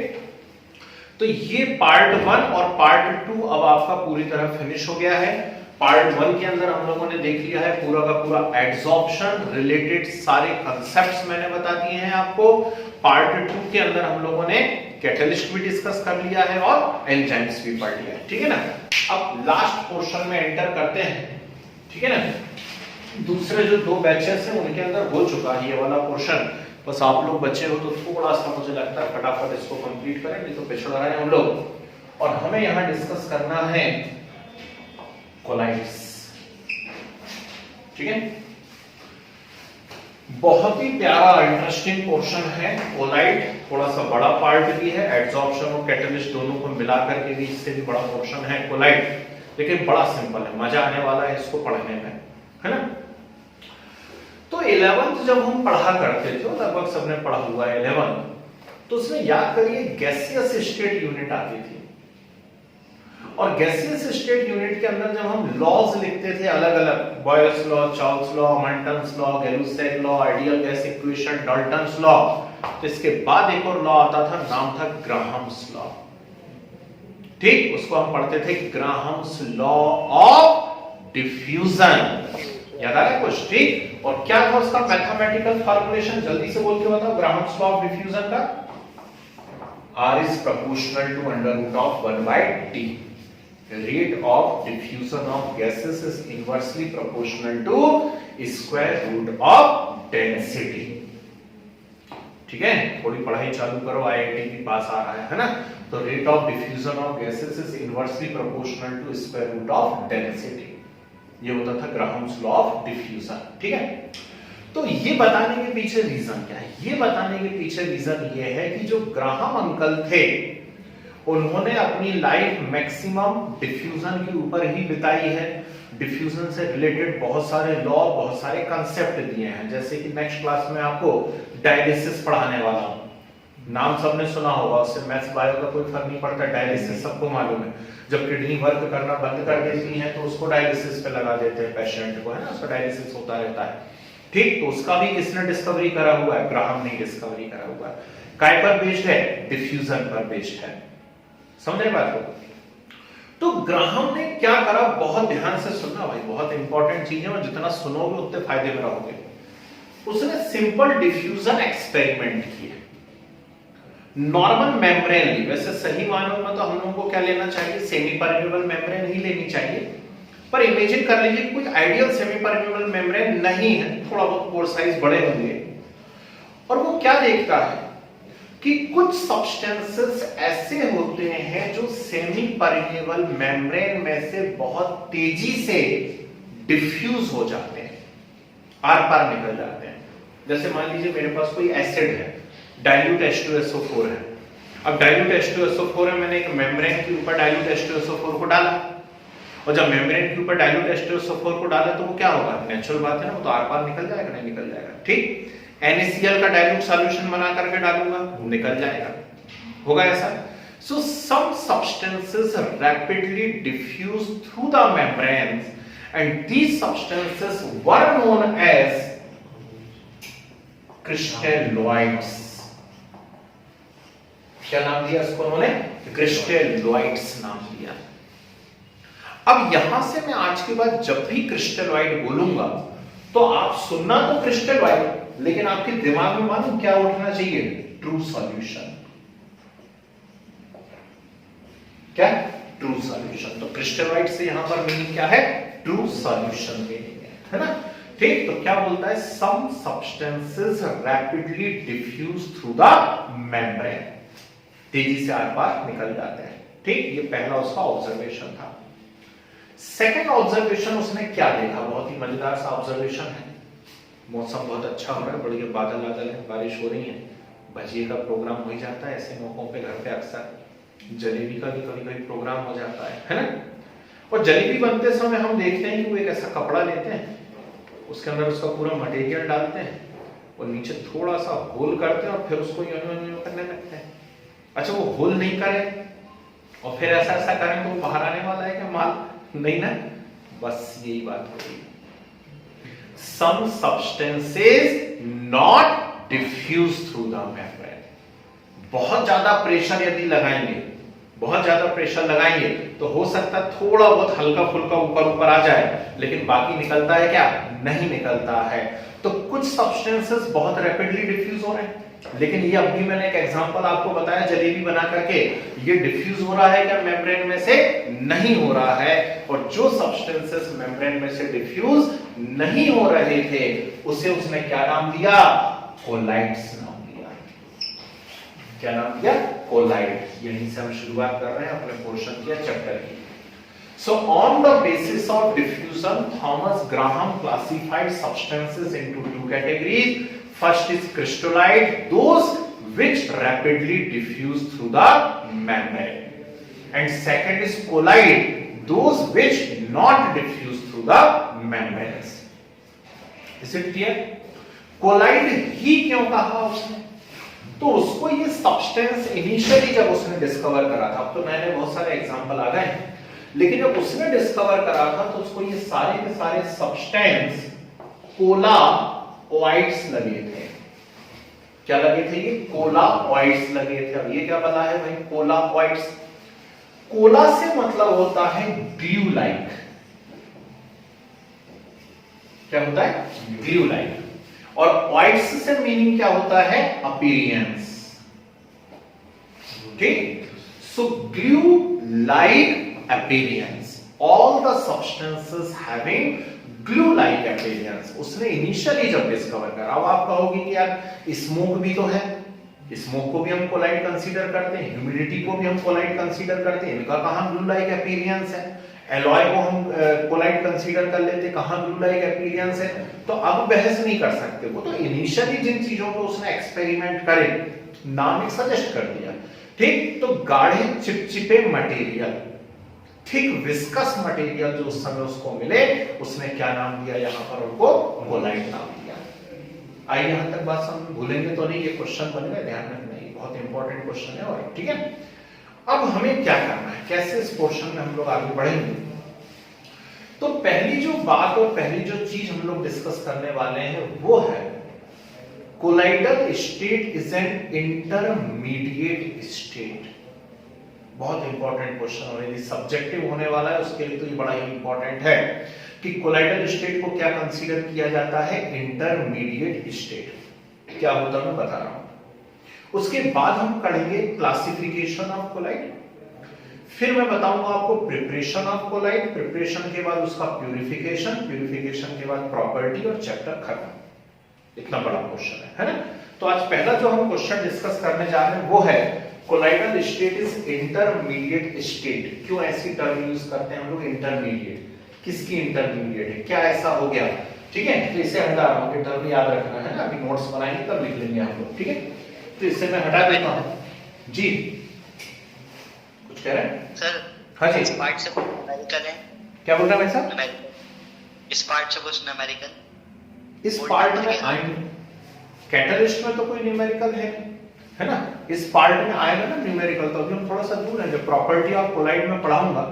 तो ये पार्ट 1 और पार्ट 2 अब आपका पूरी तरह फिनिश हो गया है। पार्ट 1 के अंदर हम लोगों ने देख लिया है पूरा का पूरा एड्सॉर्प्शन रिलेटेड सारे कांसेप्ट्स मैंने बता दिए हैं आपको। पार्ट 2 के अंदर हम लोगों ने कैटलिस्ट भी डिस्कस कर लिया है और एंजाइम्स भी पढ़ लिया है, ठीक है ना। अब लास्ट पोर्शन में एंटर करते हैं, ठीक है ना। दूसरे जो 2 बैचेस हैं उनके अंदर हो चुका है ये वाला पोर्शन, बस आप लोग बच्चे हो तो थोड़ा सा मुझे लगता है फटाफट इसको कंप्लीट करें, नहीं तो पिछड़ रहे हैं हम लोग। और हमें यहां डिस्कस करना है कोलाइड्स, ठीक है। बहुत ही प्यारा इंटरेस्टिंग पोर्शन है कोलाइड, थोड़ा सा बड़ा पार्ट भी है, एड्सॉर्प्शन और कैटलिस्ट दोनों को मिलाकर के भी इससे भी बड़ा पोर्शन है कोलाइड, लेकिन बड़ा सिंपल है, मजा आने वाला है इसको पढ़ने में, है ना। तो 11th जब हम पढ़ा करते थे, लगभग सबने पढ़ा हुआ है 11th, तो उसमें याद करिए गैसियस स्टेट यूनिट आती थी। और गैसियस स्टेट यूनिट के अंदर जब हम लॉज लिखते थे अलग अलग, बॉयल्स लॉ, चार्ल्स लॉ, मंटन्स law, Gay Lussac law, ideal gas equation, Dalton's law, तो इसके बाद एक और लॉ आता था, नाम था ग्राहम्स लॉ, ठीक। उसको हम पढ़ते थे ग्राहम्स लॉ ऑफ डिफ्यूजन, याद आ रहा है कुछ, ठीक। और क्या था उसका मैथमेटिकल फॉर्मूलेशन, जल्दी से बोल के बताओ ग्राहम्स लॉ ऑफ डिफ्यूजन का। R is proportional to under root of 1 by T. Rate of diffusion of gases is inversely proportional to square root of density. ठीक है, थोड़ी पढ़ाई चालू करो, IIT भी पास आ रहा है ना। तो rate of diffusion of gases is inversely proportional to square root of density, ये होता था ग्राहम्स लॉ ऑफ डिफ्यूजन, ठीक है। तो ये बताने के पीछे रीजन क्या है? ये बताने के पीछे रीजन ये है कि जो ग्राहम अंकल थे उन्होंने अपनी लाइफ मैक्सिमम डिफ्यूजन के ऊपर ही बिताई है। डिफ्यूजन से रिलेटेड बहुत सारे लॉ, बहुत सारे कंसेप्ट दिए हैं, जैसे कि नेक्स्ट क्लास में आपको डायलिसिस पढ़ाने वाला हूं। नाम सबने सुना होगा, उससे मैथ्स बायो का कोई फर्क नहीं पड़ता। डायलिसिस सबको मालूम है, जब किडनी वर्क करना बंद कर देती है तो उसको डायलिसिस पे लगा देते हैं पेशेंट को, है ना, उसका डायलिसिस होता रहता है। ठीक, तो उसका भी किसने डिस्कवरी करा हुआ है? ग्राहम ने डिस्कवरी करा हुआ है। काय पर बेस्ड है? डिफ्यूजन पर बेस्ड है। समझ रहे बात को? तो ग्राहम ने क्या करा, बहुत ध्यान से सुनना भाई, बहुत इंपॉर्टेंट चीज है, और जितना सुनोगे उतने फायदे में रहोगे। उसने सिंपल डिफ्यूजन एक्सपेरिमेंट किए। नॉर्मल मेम्ब्रेन ली, वैसे सही मानों में तो हम लोगों को क्या लेना चाहिए? सेमी परमेबल मेम्ब्रेन ही लेनी चाहिए, पर इमेजिन कर लीजिए कोई आइडियल सेमी परमेबल मेम्ब्रेन नहीं है, थोड़ा बहुत पोर साइज बड़े होंगे, और वो क्या देखता है कि कुछ सब्सटेंसेस ऐसे होते हैं जो सेमी परमेबल मेम्ब्रेन में से बहुत तेजी से डिफ्यूज हो जाते हैं, आर पार निकल जाते हैं। जैसे मान लीजिए मेरे पास कोई एसिड है, डाइल्यूट H2SO4 है। अब डाइल्यूट H2SO4 है, मैंने एक मेम्ब्रेन के ऊपर डाइल्यूट H2SO4 को डाला, और जब मेम्ब्रेन के ऊपर डाइल्यूट H2SO4 को डाला तो वो क्या होगा? नेचुरल बात है ना, वो तो आर पार निकल जाएगा, नहीं निकल जाएगा। ठीक, NaCl का डाइल्यूट सॉल्यूशन बना करके डालूंगा, निकल जाएगा, होगा ऐसा। So some substances rapidly diffuse through the membranes and these substances were known as crystalloids. क्या नाम दिया इसको उन्होंने? क्रिस्टेलॉइड्स नाम दिया। अब यहां से मैं आज के बाद जब भी क्रिस्टेलॉइड बोलूंगा तो आप सुनना तो क्रिस्टेलॉइड, लेकिन आपके दिमाग में मालूम क्या उठना चाहिए? True solution. क्या? True solution. तो क्रिस्टेलॉइड से यहां पर मीनिंग क्या है? ट्रू सॉल्यूशन मीनिंग है ना। ठीक, तो क्या बोलता है? Some substances rapidly diffuse through the membrane, तेजी से आर पार निकल जाते हैं। ठीक, ये पहला उसका ऑब्जर्वेशन था। सेकंड ऑब्जर्वेशन उसने क्या देखा? बहुत ही मजेदार सा ऑब्जर्वेशन है। मौसम बहुत अच्छा हो रहा है, बढ़िया बादल बादल है, बारिश हो रही है, भजिए का प्रोग्राम हो ही जाता है ऐसे मौकों पे घर पे अक्सर। जलेबी का भी कभी कभी प्रोग्राम हो जाता है ना। और जलेबी बनते समय हम देखते हैं कि वो एक ऐसा कपड़ा लेते हैं, उसके अंदर उसका पूरा मटेरियल डालते हैं और नीचे थोड़ा सा होल करते हैं और फिर उसको यूं करने लगते हैं। अच्छा, वो होल नहीं करें और फिर ऐसा ऐसा करें तो बाहर आने वाला है क्या माल? नहीं ना, बस यही बात हो रही है। Some substances not diffuse through the membrane. बहुत ज्यादा प्रेशर यदि लगाएंगे, बहुत ज्यादा प्रेशर लगाएंगे तो हो सकता है थोड़ा बहुत हल्का फुल्का ऊपर ऊपर आ जाए, लेकिन बाकी निकलता है क्या? नहीं निकलता है। तो कुछ सब्सटेंसेस बहुत रैपिडली डिफ्यूज हो रहे हैं, लेकिन ये अभी मैंने एक एग्जांपल आपको बताया जलेबी बना करके, ये डिफ्यूज हो रहा है क्या मेम्ब्रेन में से? नहीं हो रहा है। और जो सब्सटेंसेस मेम्ब्रेन में से डिफ्यूज नहीं हो रहे थे उसे उसने क्या नाम दिया? कोलाइड्स नाम दिया। क्या नाम दिया? कोलाइड। यहीं से हम शुरुआत कर रहे हैं अपने पोर्शन के चैप्टर की। So on the basis of diffusion, Thomas Graham classified substances into two categories. First is crystalloid, those which rapidly diffuse through the membrane, and second is colloid, those which not diffuse through the membranes. Is it clear? Colloid ही क्यों कहा उसने? तो उसको ये सब्सटेंस इनिशियली जब उसने डिस्कवर करा था, अब तो नए नए बहुत सारे एग्जांपल आ गए, लेकिन जब उसने डिस्कवर करा था तो उसको ये सारे के सारे सब्सटेंस कोलाओइड्स लगे थे। क्या लगे थे? ये कोलाओइड्स लगे थे। अब ये क्या बना है भाई? कोलाओइड्स। कोला से मतलब होता है ग्लू लाइक। क्या होता है? Glue like. और ऑइड्स से मीनिंग क्या होता है? अपीयरेंस। ठीक, so glue like appearance, all the substances having glue like appearance, उसने इनिशियली जब डिस्कवर करा। अब आप कहोगे कि यार स्मोक भी तो है, स्मोक को भी हम कोलाइड कंसीडर करते हैं, ह्यूमिडिटी को भी हम कोलाइड कंसीडर करते हैं, इनका कहां ग्लू लाइक अपीयरेंस है? एलॉय को हम कोलाइड कंसीडर कर लेते, कहां ब्लू लाइक अपीयरेंस है, तो अब बहस नहीं कर सकते। वो तो इनिशियली जिन चीजों पे उसने एक्सपेरिमेंट करे, नाम एक सजेस्ट कर दिया, ठीक। तो गाढ़े चिपचिपे मटेरियल, थिक विस्कस मटेरियल जो उस समय उसको मिले, उसने क्या नाम दिया यहां पर, उनको कोलाइड नाम दिया। आइए यहां तक बात समझ, भूलेंगे तो नहीं, ये क्वेश्चन बनेगा, ध्यान रखना, ये बहुत इंपॉर्टेंट क्वेश्चन है। और ठीक है, अब हमें क्या करना है, कैसे इस पोर्शन में हम लोग आगे बढ़ेंगे। तो पहली जो बात और पहली जो चीज हम लोग डिस्कस करने वाले हैं वो है colloidal state is an intermediate state. बहुत इंपॉर्टेंट क्वेश्चन और यदि सब्जेक्टिव होने वाला है उसके लिए तो ये बड़ा ही इंपॉर्टेंट है कि कोलाइडल स्टेट को क्या कंसीडर किया जाता है, इंटरमीडिएट स्टेट। क्या होता है मैं बता रहा हूं। उसके बाद हम करेंगे क्लासिफिकेशन ऑफ कोलाइड, फिर मैं बताऊंगा आपको प्रिपरेशन ऑफ कोलाइड, प्रिपरेशन के बाद उसका प्यूरिफिकेशन, प्यूरिफिकेशन के बाद प्रॉपर्टी, और चैप्टर खत्म। इतना बड़ा क्वेश्चन है ना। तो आज पहला जो हम क्वेश्चन डिस्कस करने जा रहे हैं वो है colloidal state is intermediate state. क्यों ऐसी टर्म यूज करते हैं हम लोग, इंटरमीडिएट, किसकी इंटरमीडिएट है, क्या ऐसा हो गया, ठीक है। तो इसे हटा रहा हूं, टर्म याद रखना है ना, अभी नोट्स बनाएंगे तब लिख लेंगे हम लोग, ठीक है। तो इसे मैं हटा देता हूं जी। कुछ कह रहे हैं सर? हाँ जी, इस पार्ट से कुछ न्यूमेरिकल है? क्या बोल रहे हैं भाई साहब? न्यूमेरिकल, इस पार्ट से कुछ न्यूमेरिकल? इस पार्ट में आएंगे, कैटलिस्ट में तो कोई न्यूमेरिकल है ना, इस पार्ट में आएगा ना न्यूमेरिकल, तो अभी हम थोड़ा सा दूर है। जब प्रॉपर्टी ऑफ कोलाइड में पढ़ाऊंगा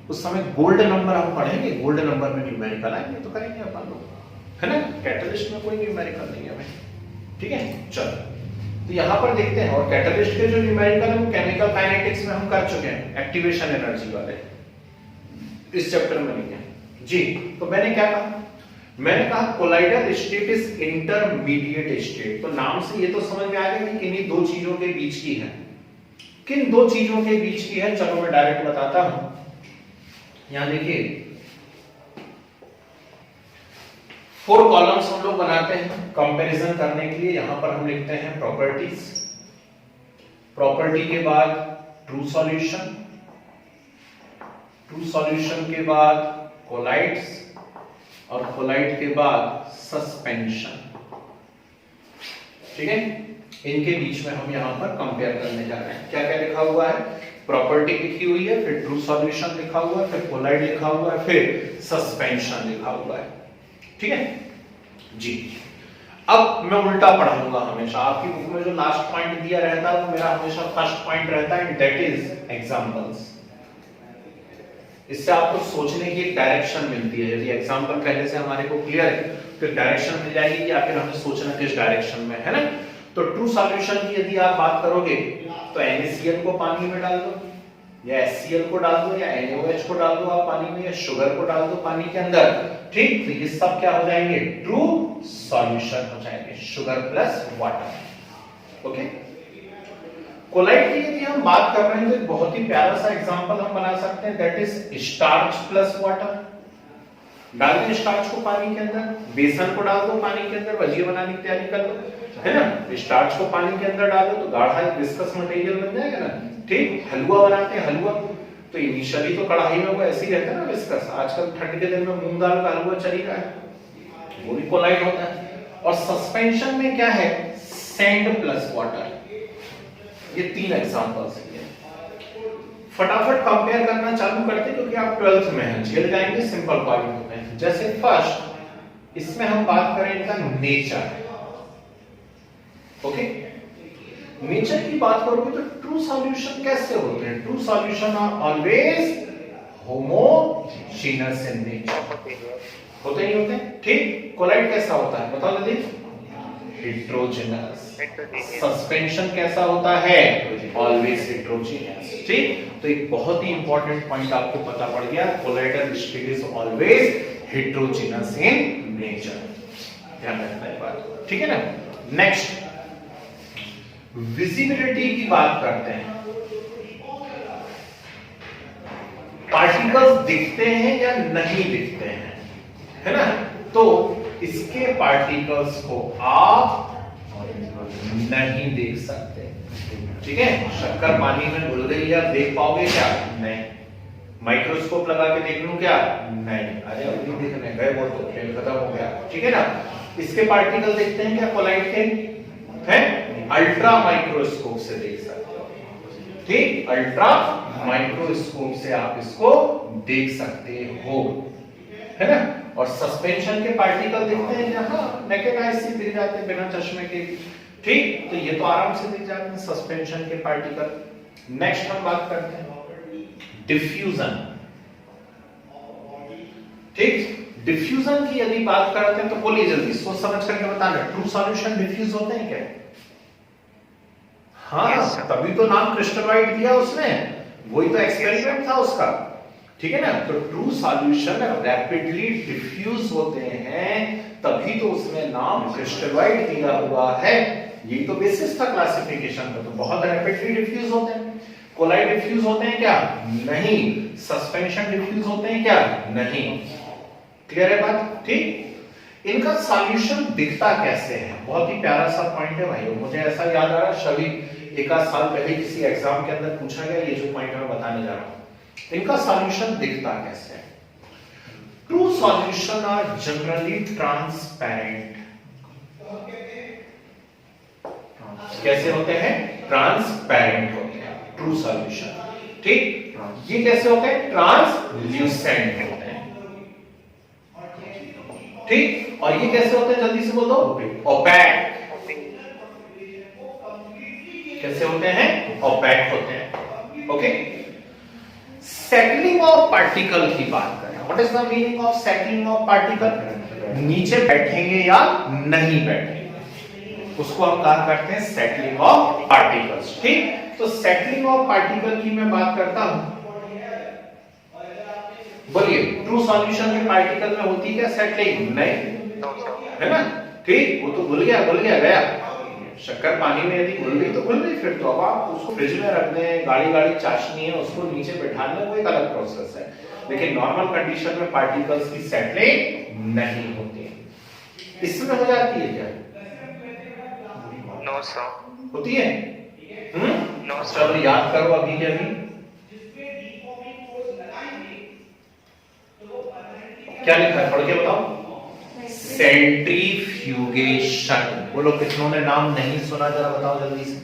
उस समय गोल्ड नंबर हम पढ़ेंगे, गोल्ड नंबर में न्यूमेरिकल आएंगे तो करेंगे अपन लोग, है ना। कैटलिस्ट में कोई न्यूमेरिकल नहीं है भाई, ठीक है। चलो तो यहां पर देखते हैं, और कैटलिस्ट के जो न्यूमेरिकल है वो केमिकल काइनेटिक्स में हम कर चुके हैं, एक्टिवेशन एनर्जी वाले, इस चैप्टर में नहीं है जी। तो मैंने क्या कहा, मैंने कहा colloidal state is intermediate state. तो नाम से ये तो समझ में आ गया कि किन्हीं दो चीजों के बीच की है। किन दो चीजों के बीच की है, चलो मैं डायरेक्ट बताता हूं। यहां देखिए 4 कॉलम्स हम लोग बनाते हैं कंपैरिजन करने के लिए। यहां पर हम लिखते हैं प्रॉपर्टीज, प्रॉपर्टी के बाद ट्रू सॉल्यूशन, ट्रू सॉल्यूशन के बाद कोलाइड्स, और कोलाइड के बाद सस्पेंशन, ठीक है। इनके बीच में हम यहां पर कंपेयर करने जा रहे हैं। क्या क्या लिखा हुआ है, प्रॉपर्टी लिखी हुई है, फिर ट्रू सॉल्यूशन लिखा हुआ है, फिर कोलाइड लिखा हुआ है, फिर सस्पेंशन लिखा हुआ है, ठीक है जी। अब मैं उल्टा पढ़ाऊंगा हमेशा। आपकी बुक में जो लास्ट पॉइंट दिया रहता है वो मेरा हमेशा फर्स्ट पॉइंट रहता है, दैट इज एग्जांपल्स। इससे आपको सोचने की एक डायरेक्शन मिलती है। यदि एग्जांपल पहले से हमारे को क्लियर है तो डायरेक्शन मिल जाएगी कि आखिर हमें सोचना किस डायरेक्शन में है ना। तो ट्रू सॉल्यूशन की यदि आप बात करोगे तो NaCl को पानी में डाल दो, या HCl को डाल दो, या NaOH को डाल दो आप पानी में, या शुगर को डाल दो पानी के अंदर, ठीक। तो ये सब क्या हो जाएंगे, ट्रू सॉल्यूशन हो जाएंगे, sugar plus water, okay. Colloid की यदि हम बात कर रहे हैं तो एक बहुत ही प्यारा सा एग्जांपल हम बना सकते हैं, that is starch plus water. डाल दो स्टार्च को पानी के अंदर, बेसन को डाल दो पानी के अंदर, भजिया बनाने की तैयारी कर लो, है ना। स्टार्च को पानी के अंदर डालो तो गाढ़ा एक विस्कस मटेरियल बन जाएगा ना, ठीक। हलवा बनाते हैं, हलवा तो इनिशियली तो कढ़ाई में वो ऐसे ही रहता है ना विस्कस। आजकल ठंड के दिन में मूंग दाल का हलवा चल रहा है, वो भी कोलाइड होता है। और सस्पेंशन में क्या है, सैंड प्लस वाटर। ये 3 एग्जांपल्स हैं। फटाफट कंपेयर करना चालू करते क्योंकि आप 12th में हैं, झेल जाएंगे, सिंपल पॉइंट होते हैं। जैसे फर्स्ट इसमें हम बात करें इनका नेचर, ओके। नेचर की बात करोगे तो ट्रू सॉल्यूशन कैसे होते हैं, true solution are always homogeneous in nature, होते ही होते हैं, ठीक। कोलाइड कैसा होता है बताओ जल्दी, हेट्रोजेनस। सस्पेंशन कैसा होता है, ऑलवेज हेट्रोजेनस, ठीक। तो एक बहुत ही इंपॉर्टेंट पॉइंट आपको पता पड़ गया, colloidal state is always heterogeneous in nature, ध्यान रखना है बात, ठीक है ना। नेक्स्ट विजिबिलिटी की बात करते हैं। पार्टिकल्स दिखते हैं या नहीं दिखते हैं, है ना। तो इसके पार्टिकल्स को आप नहीं देख सकते, ठीक है। शक्कर पानी में घुल गई है, देख पाओगे क्या, नहीं। माइक्रोस्कोप लगा के देख लूं क्या? नहीं, अरे अभी देखने गए वो तो खेल खत्म हो गया, ठीक है ना। इसके पार्टिकल देखते हैं क्या कोलाइड के? हैं अल्ट्रा माइक्रोस्कोप से देख सकते हो, ठीक, अल्ट्रा माइक्रोस्कोप से आप इसको देख सकते हो, है ना। और सस्पेंशन के पार्टिकल देखते हैं जहां नेकेड आई से दिख जाते हैं बिना चश्मे के, ठीक, तो ये तो आराम से दिख जाते हैं सस्पेंशन के पार्टिकल। नेक्स्ट हम बात करते हैं डिफ्यूजन, ठीक। डिफ्यूजन की यदि बात करते हैं तो बोलिए जल्दी, सोच समझ करके बताना, ट्रू सॉल्यूशन डिफ्यूज होते हैं क्या? हाँ, Yes, sir. तभी तो नाम क्रिस्टलाइट दिया उसने, वही तो एक्सपेरिमेंट था उसका, ठीक है ना। तो ट्रू सॉल्यूशन रैपिडली डिफ्यूज होते हैं, तभी तो उसने नाम क्रिस्टलाइट दिया हुआ है। यही तो बेसिस था क्लासिफिकेशन का। तो बहुत रैपिडली डिफ्यूज होते हैं। कोलाइड डिफ्यूज होते हैं क्या? नहीं। सस्पेंशन डिफ्यूज होते हैं क्या? नहीं। क्लियर है बात, ठीक। इनका सॉल्यूशन दिखता कैसे है? बहुत ही प्यारा सा पॉइंट है भाई, मुझे ऐसा याद आ रहा है सभी एक आध साल पहले किसी एग्जाम के अंदर पूछा गया, ये जो पॉइंट मैं बताने जा रहा हूं, इनका सॉल्यूशन दिखता कैसे है? True solution are generally transparent. कैसे होते हैं? ट्रांसपेरेंट होते हैं ट्रू सॉल्यूशन, ठीक। ये कैसे होते हैं? ट्रांसल्यूसेंट होते हैं, ठीक। और ये कैसे होते हैं? जल्दी से बोल दो। ओपैक। कैसे होते हैं? ओपैक होते हैं, ओके। सेटलिंग ऑफ पार्टिकल की बात करें, what is the meaning of settling of particle? नीचे बैठेंगे या नहीं बैठेंगे, उसको हम कहा करते हैं सेटलिंग ऑफ पार्टिकल्स, ठीक। तो सेटलिंग ऑफ पार्टिकल की मैं बात करता हूं, बोलिए ट्रू सॉल्यूशन के पार्टिकल में होती क्या सेटलिंग? नहीं, है ना, ठीक। वो तो घुल गया शक्कर पानी में यदि घुल गई तो घुल गई, फिर तो अब आप उसको फ्रिज में रख दें, गाड़ी चाशनी है उसको नीचे बैठाने, वो एक अलग प्रोसेस है। लेकिन नॉर्मल कंडीशन में पार्टिकल्स की सेटलिंग नहीं होती है। इसमें हो जाती है क्या? नो सर, होती है? No sir. चलो याद करो अभी के अभी क्या लिखा है, पढ़ के बताओ। सेंट्रीफ्यूगेशन। बोलो कितनों ने नाम नहीं सुना, जरा बताओ जल्दी से।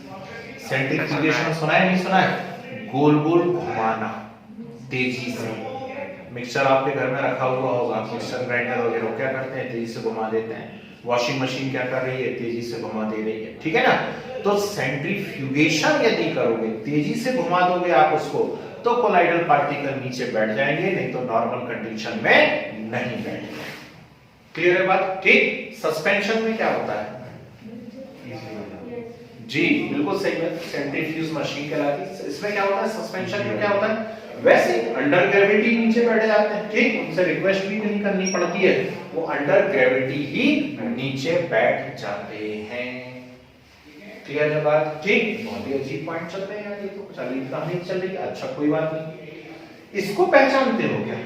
सेंट्रीफ्यूगेशन सुना है नहीं सुना है? गोल गोल घुमाना तेजी से। मिक्सचर आपके घर में रखा हुआ होगा, मिक्सचर ग्राइंडर वगैरह क्या करते हैं? तेजी से घुमा देते हैं। वॉशिंग मशीन क्या कर रही है? तेजी से घुमा दे रही है, ठीक है ना। तो सेंट्रीफ्यूगेशन यदि करोगे, तेजी से घुमा दोगे आप उसको, तो कोलाइडल पार्टिकल नीचे बैठ जाएंगे, नहीं तो नॉर्मल कंडीशन में नहीं बैठेंगे। क्लियर है बात, ठीक। सस्पेंशन में क्या होता है? जी बिल्कुल सही है, सेंट्रीफ्यूज मशीन कहलाती है। इसमें क्या होता है? सस्पेंशन में क्या होता है? वैसे अंडर ग्रेविटी नीचे बैठ जाते हैं, ठीक। उनसे रिक्वेस्ट भी नहीं करनी पड़ती है, वो अंडर ग्रेविटी ही नीचे बैठ जाते हैं। क्लियर है बात, ठीक। बहुत ही अजीब पॉइंट चल रहे हैं यार, ये तो चल कहानी चल रही है। अच्छा कोई बात नहीं। इसको पहचानते हो क्या?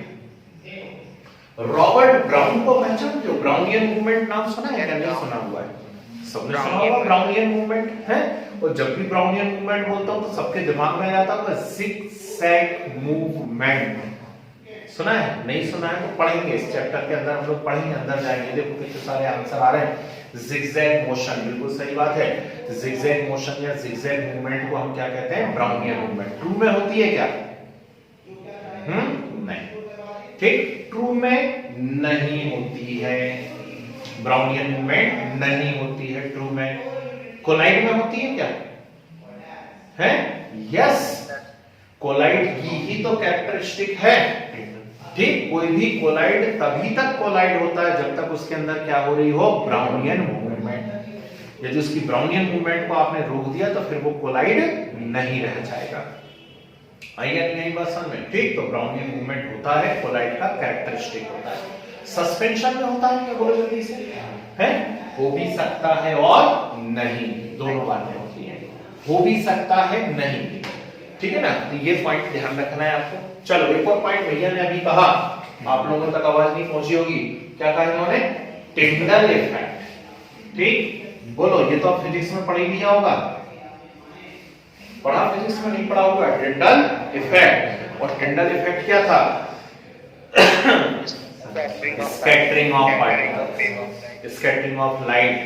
रॉबर्ट ब्राउन को पहचानते हो? ब्राउनियन मूवमेंट नाम सुना है क्या? नहीं सुना हुआ है? सबने सुना होगा ब्राउनियन मूवमेंट है। और जब भी ब्राउनियन मूवमेंट बोलता हूं तो सबके दिमाग में आ जाता होगा जिगजैग मूवमेंट। सुना है? नहीं सुना है तो पढ़ेंगे इस चैप्टर के अंदर, हम लोग पढ़ेंगे, अंदर जाएंगे। देखो कितने सारे आंसर आ रहे हैं। जिगजैग मोशन, बिल्कुल सही बात है। जिगजैग मोशन या जिगजैग मूवमेंट को हम क्या कहते हैं? Brownian movement. ट्रू में होती है क्या? नहीं, ठीक। ट्रू में नहीं होती है, ब्राउनियन मूवमेंट नहीं होती है ट्रू में। कोलाइड में होती है क्या? है? यस, कोलाइड की ही तो कैरेक्टरिस्टिक है, ठीक। कोई भी कोलाइड तभी तक कोलाइड होता है जब तक उसके अंदर क्या हो रही हो? Brownian movement. यदि उसकी ब्राउनियन मूवमेंट को आपने रोक दिया तो फिर वो कोलाइड नहीं रह जाएगा। आई या नहीं बात समझ में, ठीक। तो ब्राउनियन मूवमेंट होता है, कोलाइड का कैरेक्टरिस्टिक होता है। सस्पेंशन में होता है क्या? बोलो जल्दी से। है? हो भी सकता है और नहीं, दोनों बातें होती हैं। हो भी सकता है, नहीं, ठीक है ना। तो ये पॉइंट ध्यान रखना है आपको। चलो एक और पॉइंट भैया ने अभी कहा, आप लोगों तक आवाज नहीं पहुंची होगी। क्या कहा इन्होंने? टिंडल इफेक्ट, ठीक। बोलो, ये तो आप फिजिक्स में पढ़ ही लिया होगा। पढ़ा? फिजिक्स में नहीं पढ़ा होगा? Tyndall effect. और टिंडल इफेक्ट क्या था? Scattering of particles, scattering of light,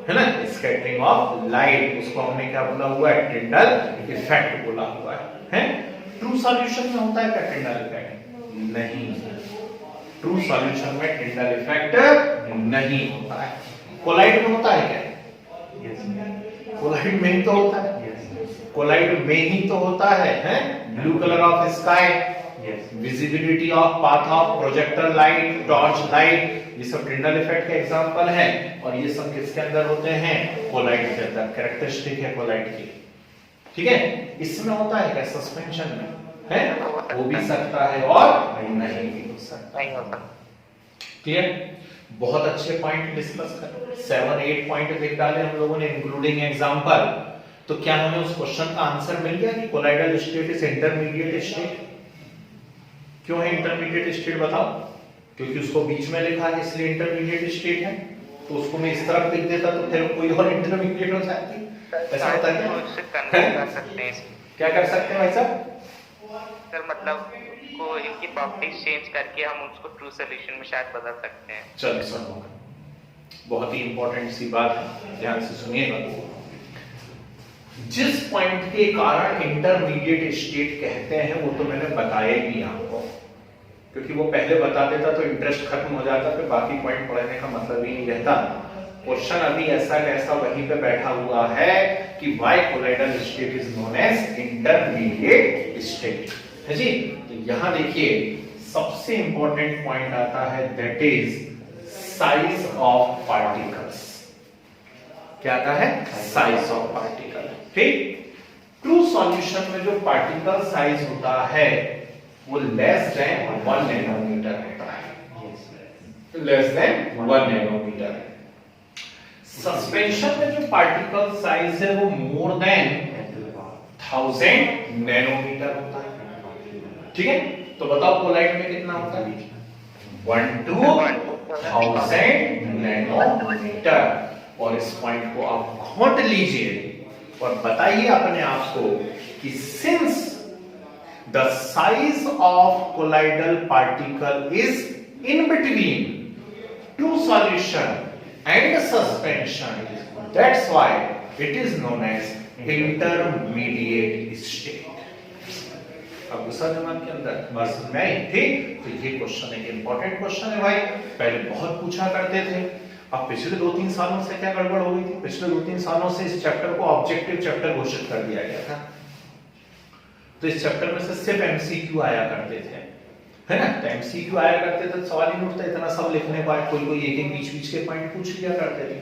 है ना, स्कैटरिंग ऑफ लाइट, उसको हमने क्या बोला हुआ है? टिंडल इफेक्ट बोला हुआ है? ट्रू सॉल्यूशन में होता है क्या टिंडल इफेक्ट? नहीं, ट्रू सॉल्यूशन में टिंडल इफेक्ट नहीं होता है। कोलाइड में होता है क्या? कोलाइड में ही तो होता है, कोलाइड में ही तो होता है? Blue colour of sky, visibility of path of projector light, torch light, ये सब टिंडल इफेक्ट के एग्जांपल हैं। और ये सब किसके अंदर होते हैं? कोलाइड के अंदर, कैरेक्टरिस्टिक है कोलाइड की, ठीक है। इसमें होता है क्या? सस्पेंशन में है, हो भी सकता है और नहीं भी हो सकता। क्लियर? बहुत अच्छे पॉइंट डिस्कस कर, 7-8 पॉइंट देख डाले हम लोगों ने इंक्लूडिंग एग्जांपल। तो क्या हमें उस क्वेश्चन का आंसर मिल गया कि colloidal state is intermediate state? क्यों है इंटरमीडिएट स्टेट बताओ? क्योंकि उसको बीच में लिखा है इसलिए इंटरमीडिएट स्टेट है। तो उसको मैं इस तरफ लिख देता तो फिर कोई और इंटरमीडिएट हो जाती। ऐसा होता है क्या कर सकते हैं भाई साहब? सर मतलब को इनकी प्रॉपर्टीज चेंज करके हम उसको ट्रू सॉल्यूशन में शायद बदल सकते हैं। चलो सुनो, बहुत ही इंपॉर्टेंट सी बात है, ध्यान से सुनिएगा। जिस पॉइंट के कारण इंटरमीडिएट स्टेट कहते हैं वो तो मैंने बताया ही आपको, क्योंकि वो पहले बता देता तो इंटरेस्ट खत्म हो जाता, फिर बाकी पॉइंट पढ़ने का मतलब ही नहीं रहता। क्वेश्चन अभी ऐसा कैसा वहीं पे बैठा हुआ है कि why colloidal state is known as intermediate state, है जी। तो यहां देखिए सबसे इंपॉर्टेंट पॉइंट आता है, that is size of particles. क्या आता है? साइज ऑफ पार्टिकल, ठीक। ट्रू सॉल्यूशन में जो पार्टिकल साइज होता है वो लेस देन 1 नैनोमीटर होता है, लेस देन 1 नैनोमीटर। सस्पेंशन में जो पार्टिकल साइज है वो मोर देन 1000 नैनोमीटर होता है, ठीक है। तो बताओ कोलाइड में कितना होता है? 1 to 1000 नैनोमीटर। और इस पॉइंट को आप घोट लीजिए और बताइए अपने आप को कि since the size of colloidal particle is in between true solution and suspension, that's why it is known as intermediate state। अब दूसरा दिमाग के अंदर बस नहीं, ठीक। तो ये क्वेश्चन एक इंपॉर्टेंट क्वेश्चन है भाई, पहले बहुत पूछा करते थे। अब पिछले 2-3 सालों से क्या गड़बड़ हो गई थी? पिछले 2-3 सालों से इस चैप्टर को ऑब्जेक्टिव चैप्टर घोषित कर दिया गया था, तो इस चैप्टर में से सिर्फ एमसीक्यू आया करते थे, है ना। तो एमसीक्यू आया करते थे, सवाल ही नहीं उठता इतना सब लिखने का, कोई एक बीच के पॉइंट पूछ लिया करते थे।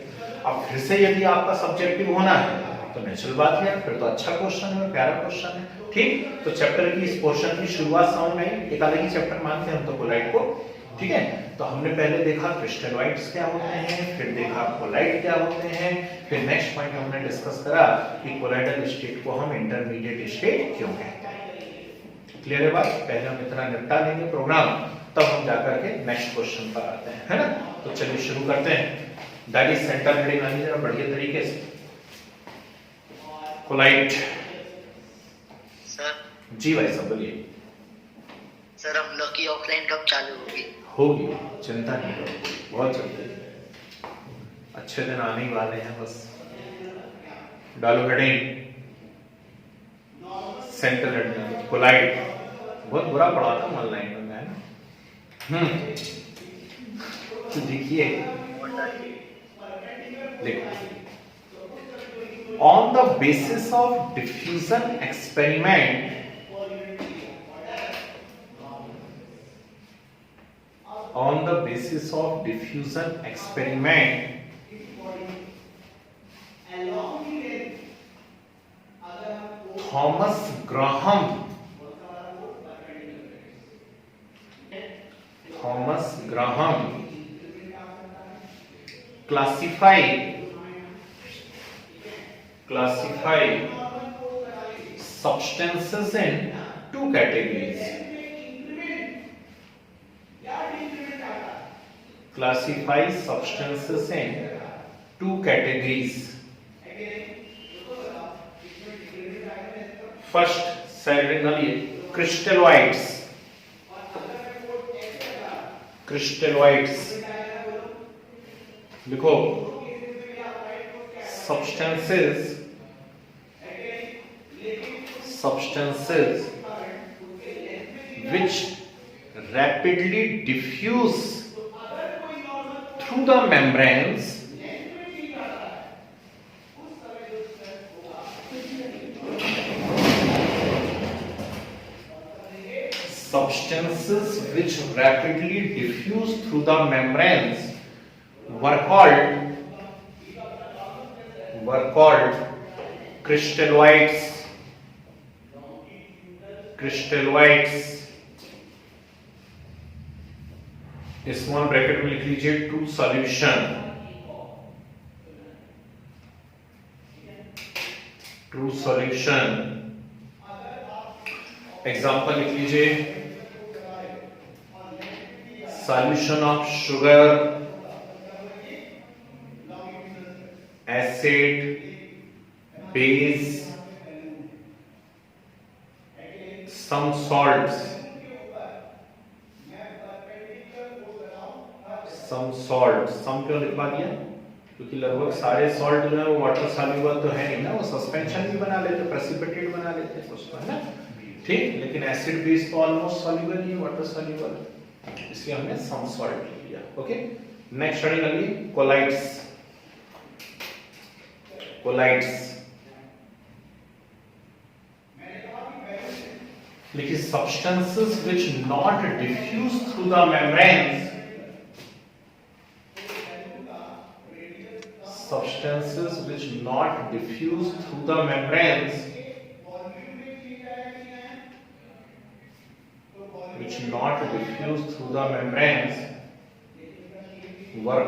अब फिर से यदि आपका सब्जेक्टिव होना है तो नेचुरल बात है, फिर तो अच्छा क्वेश्चन है, प्यारा क्वेश्चन है, ठीक। तो चैप्टर की इस पोर्शन की शुरुआत समझ में आई, एक अलग ही चैप्टर मानते हैं हम तो कोलाइड को, ठीक है। तो हमने पहले देखा क्रिस्टलॉइड्स क्या होते हैं, फिर देखा कोलाइड क्या होते हैं, फिर नेक्स्ट पॉइंट हमने डिस्कस करा कि कोलाइडल स्टेट को हम इंटरमीडिएट स्टेट क्यों कहते हैं। क्लियर है बात? पहले हम इतना निपटा लेंगे प्रोग्राम, तब हम जाकर के नेक्स्ट क्वेश्चन पर आते हैं, है ना। तो चलिए शुरू करते हैं। दैट इज सेंटर रीडिंग आनी जरा बढ़िया तरीके से। कोलाइड। सर जी भाई साहब बोलिए। सर हम लोग की ऑफलाइन कब चालू होगी? होगी, चिंता नहीं करो, बहुत जल्दी, अच्छे दिन आने ही वाले हैं। बस डालो हेडिंग सेंट्रल हेडिंग कोलाइड। बहुत बुरा पढ़ा था ऑनलाइन में, है ना। तो देखिए देखो, on the basis of diffusion experiment, on the basis of diffusion experiment, Thomas Graham classified substances in 2 categories. Classify substances in 2 categories. First, cerebral, crystalloids, crystalloids लिखो, substances which rapidly diffuse through the membranes substances which rapidly diffuse through the membranes were called crystalloids. Small bracket में लिख लीजिए ट्रू सॉल्यूशन, एग्जांपल लिख लीजिए, solution of sugar, acid, base, some salts, some क्यों लिखवा दिया? क्योंकि लगभग सारे सॉल्ट जो है वो वाटर सॉल्युबल तो है नहीं ना, वो सस्पेंशन भी बना लेते, प्रेसिपिटेट बना लेते हैं उसको, है ना, ठीक। लेकिन एसिड बेस तो ऑलमोस्ट सॉल्युबल ही, वाटर सॉल्युबल, इसलिए हमने सम सॉल्ट लिया। ओके, नेक्स्ट स्टडी कर ली कोलाइड्स। लिखिए substances which not diffuse through the membranes, substances which not diffuse through the membranes, were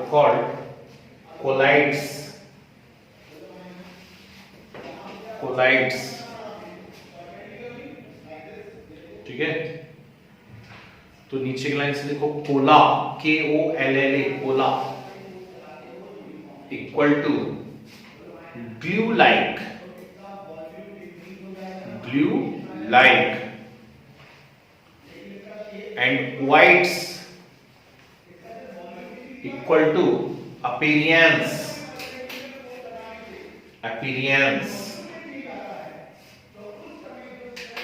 called colloids. ठीक है, तो नीचे की लाइन से देखो, कोला, KOLLA, कोला equal to glue like and whites equal to appearance.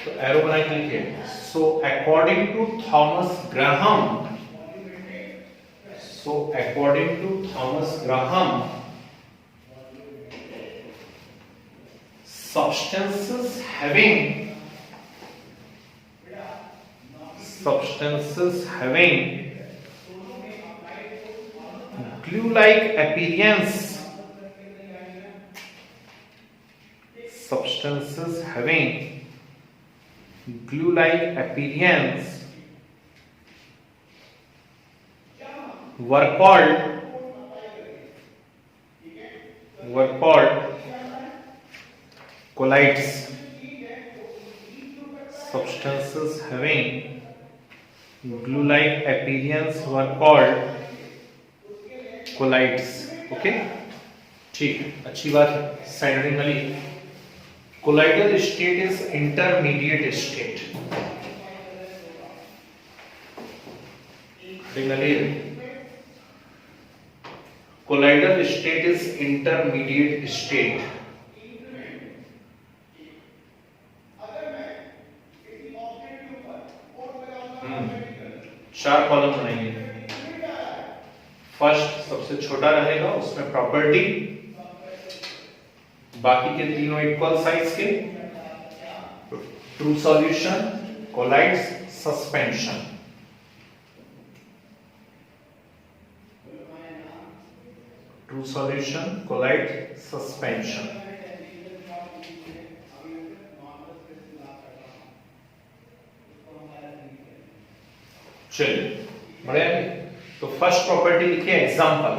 तो एरो बना के लिखिए, so according to Thomas Graham, substances having glue-like appearance, were called colloids. Substances having glue-like appearance were called colloids. Okay, ठीक, अच्छी बात है। साइडरिंगली colloidal state is intermediate state. Colloidal state is intermediate state. चार कॉलम बनाएंगे। फर्स्ट सबसे छोटा रहेगा, उसमें प्रॉपर्टी, बाकी के तीनों इक्वल साइज के, true solution, colloids, suspension. True solution, colloid, suspension. चलिए बढ़िया। तो फर्स्ट प्रॉपर्टी लिखिए एग्जाम्पल।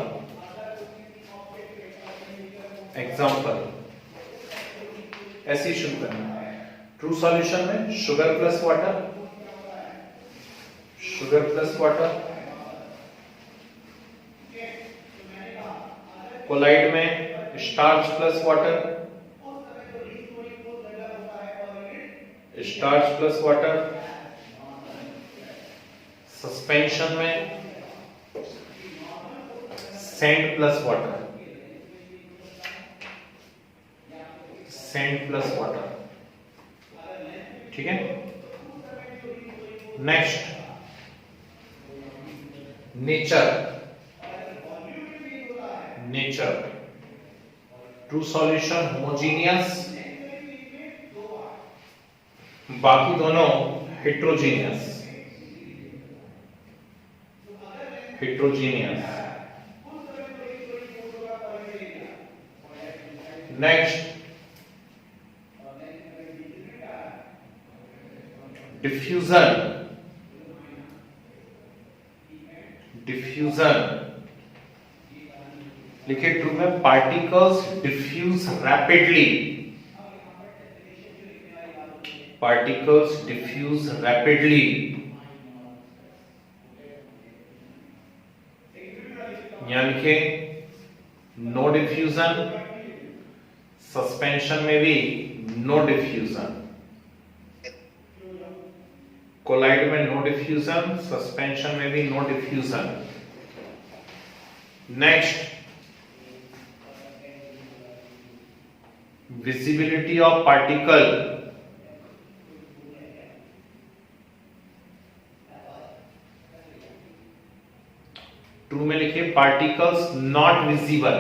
ऐसे ही शुरू करना है। ट्रू सॉल्यूशन में शुगर प्लस वाटर, कोलाइड में starch plus water, starch plus water, suspension में sand plus water, sand plus water, ठीक है। Next nature, nature true solution homogeneous, बाकी दोनों heterogeneous, heterogeneous. Next diffusion, diffusion लिखे ट्रू में particles diffuse rapidly, particles diffuse rapidly, यहां लिखे नो डिफ्यूजन, सस्पेंशन में भी नो डिफ्यूजन, कोलाइड में नो डिफ्यूजन, सस्पेंशन में भी no diffusion. Next visibility of particle, true में लिखिए particles not visible,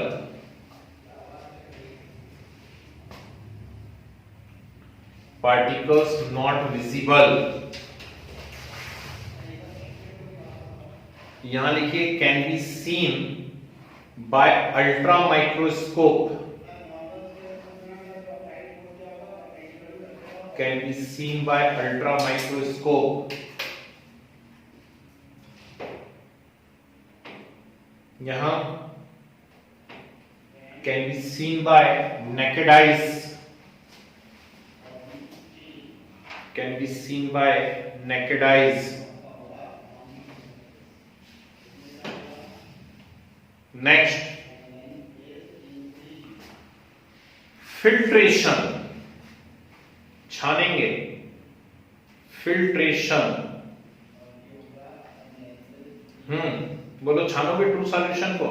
particles not visible. यहां लिखिए can be seen by ultra microscope, can be seen by ultra microscope. यहां can be seen by naked eyes, can be seen by naked eyes. Next filtration, छानेंगे, फिल्ट्रेशन। बोलो छानोगे ट्रू सॉल्यूशन को?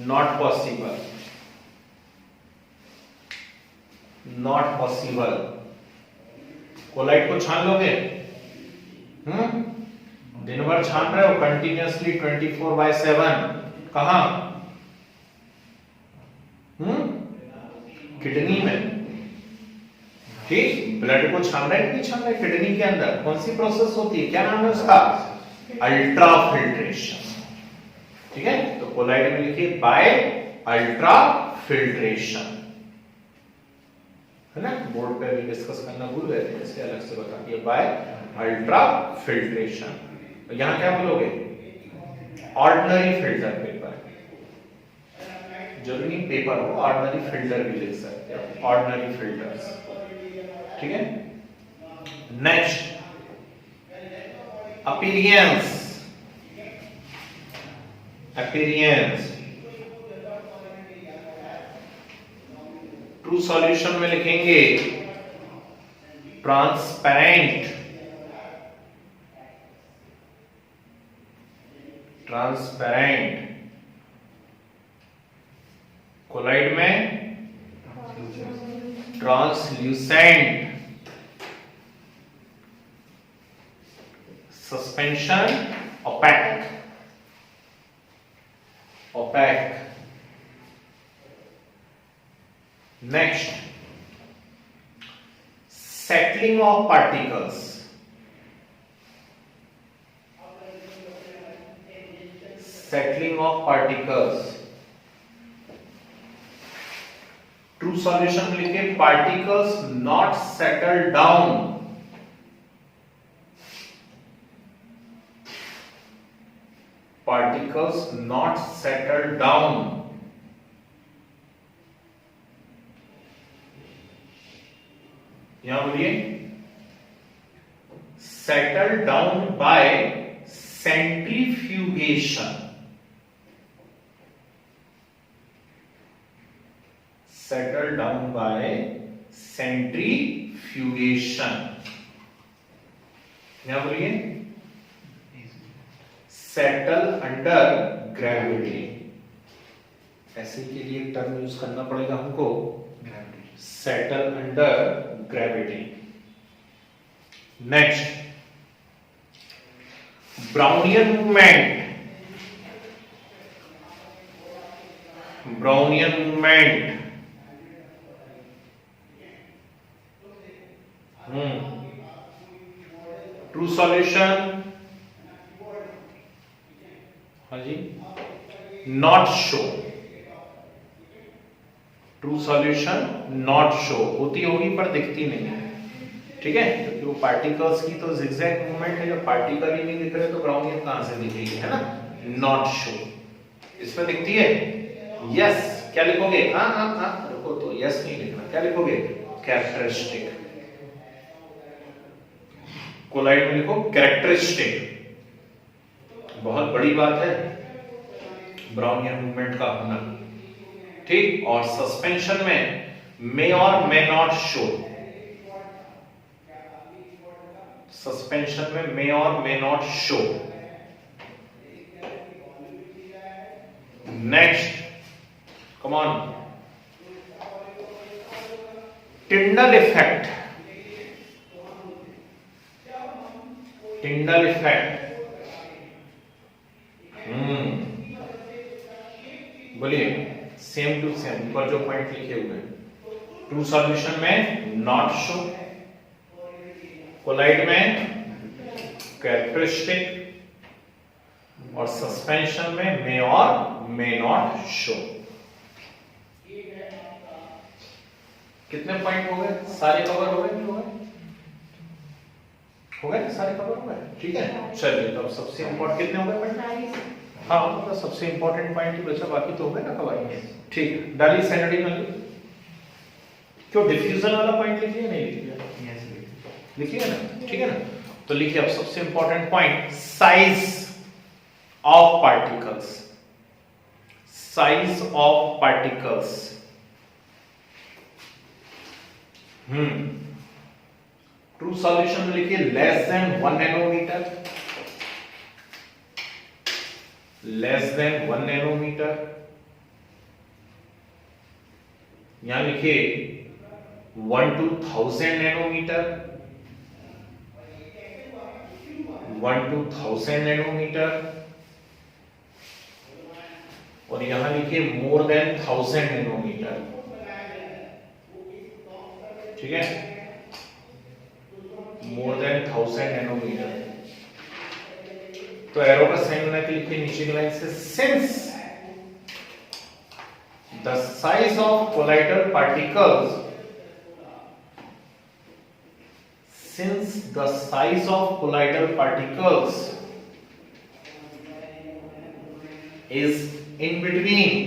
Not possible, not possible. Colloid को छान लोगे? दिन भर छान रहे हो कंटिन्यूअसली 24/7, कहां? किडनी में, ठीक। ब्लड को छान रहे हैं, नहीं छान रहे? किडनी के अंदर कौन सी प्रोसेस होती है, क्या नाम है उसका? अल्ट्रा फिल्ट्रेशन, ठीक है। तो कोलाइड में लिखिए बाय अल्ट्रा फिल्ट्रेशन, है ना। बोर्ड पे भी डिस्कस करना भूल गए थे, इसलिए अलग से बता दिया बाय अल्ट्रा फिल्ट्रेशन। तो यहां क्या बोलोगे? ऑर्डिनरी फिल्टर पेपर, जरूरी पेपर हो, ऑर्डिनरी फिल्टर भी लिख सकते हो, ऑर्डिनरी फिल्टर्स, ठीक है। Next appearance, appearance true solution में लिखेंगे ट्रांसपेरेंट, ट्रांसपेरेंट। कोलाइड में translucent, suspension opaque, opaque. Next settling of particles, settling of particles। True solution लिखे particles not settle down, particles not settle down। यहां बोलिए settle down by centrifugation, settle down by centrifugation। यहाँ बोलिए सेटल अंडर ग्रेविटी। ऐसे के लिए एक टर्म यूज करना पड़ेगा हमको, settle under gravity. Next, Brownian movement. Brownian movement true solution, हाँ जी, not show. True solution not show, होती होगी पर दिखती नहीं है, ठीक है, क्योंकि वो पार्टिकल्स की तो जिगजैग मूवमेंट है, जब पार्टिकल ही नहीं दिख रहे तो ब्राउनियन कहां से दिखेगी, है ना। नॉट शो, इसमें दिखती है, यस। क्या लिखोगे, हाँ रुको, तो यस नहीं लिखना, क्या लिखोगे, कैरेक्टरिस्टिक। कोलाइड में लिखो कैरेक्टरिस्टिक। बहुत बड़ी बात है ब्राउनियन मूवमेंट का होना, ठीक। और सस्पेंशन में मे और मे नॉट शो, सस्पेंशन में मे और may not show. Next, come on, Tyndall effect. Tyndall effect, बोलिए, सेम टू सेम ऊपर जो पॉइंट लिखे हुए हैं। ट्रू सॉल्यूशन में नॉट शो, कोलाइड में कैरेक्टरिस्टिक, और सस्पेंशन में मे और मे नॉट शो। कितने पॉइंट हो गए, सारे कवर हो गए, हो गए सारे कवर हो गए, ठीक है। चलिए, तो सबसे इंपॉर्टेंट कितने हो गए पॉइंट, हाँ, मतलब सबसे इंपॉर्टेंट पॉइंट ही बचा, बाकी तो हो गए ना कवर, ठीक है। डाली सैनडी में क्यों डिफ्यूजन वाला पॉइंट लिखिए, नहीं लिखिए, लिखिए ना, ठीक है ना। तो लिखिए अब सबसे important point, size of particles. Size of particles, true solution में लिखिए less than 1 nanometer, less than 1 nanometer. यहां लिखिए 1 to 1000 नैनोमीटर, 1 to 1000 नैनोमीटर, और यहां लिखिए मोर देन 1000 नैनोमीटर, ठीक है, मोर देन 1000 नैनोमीटर। तो एरो का साइन बना के लिखिए नीचे की लाइन से, since the size of colloidal particles, since the size of colloidal particles is in between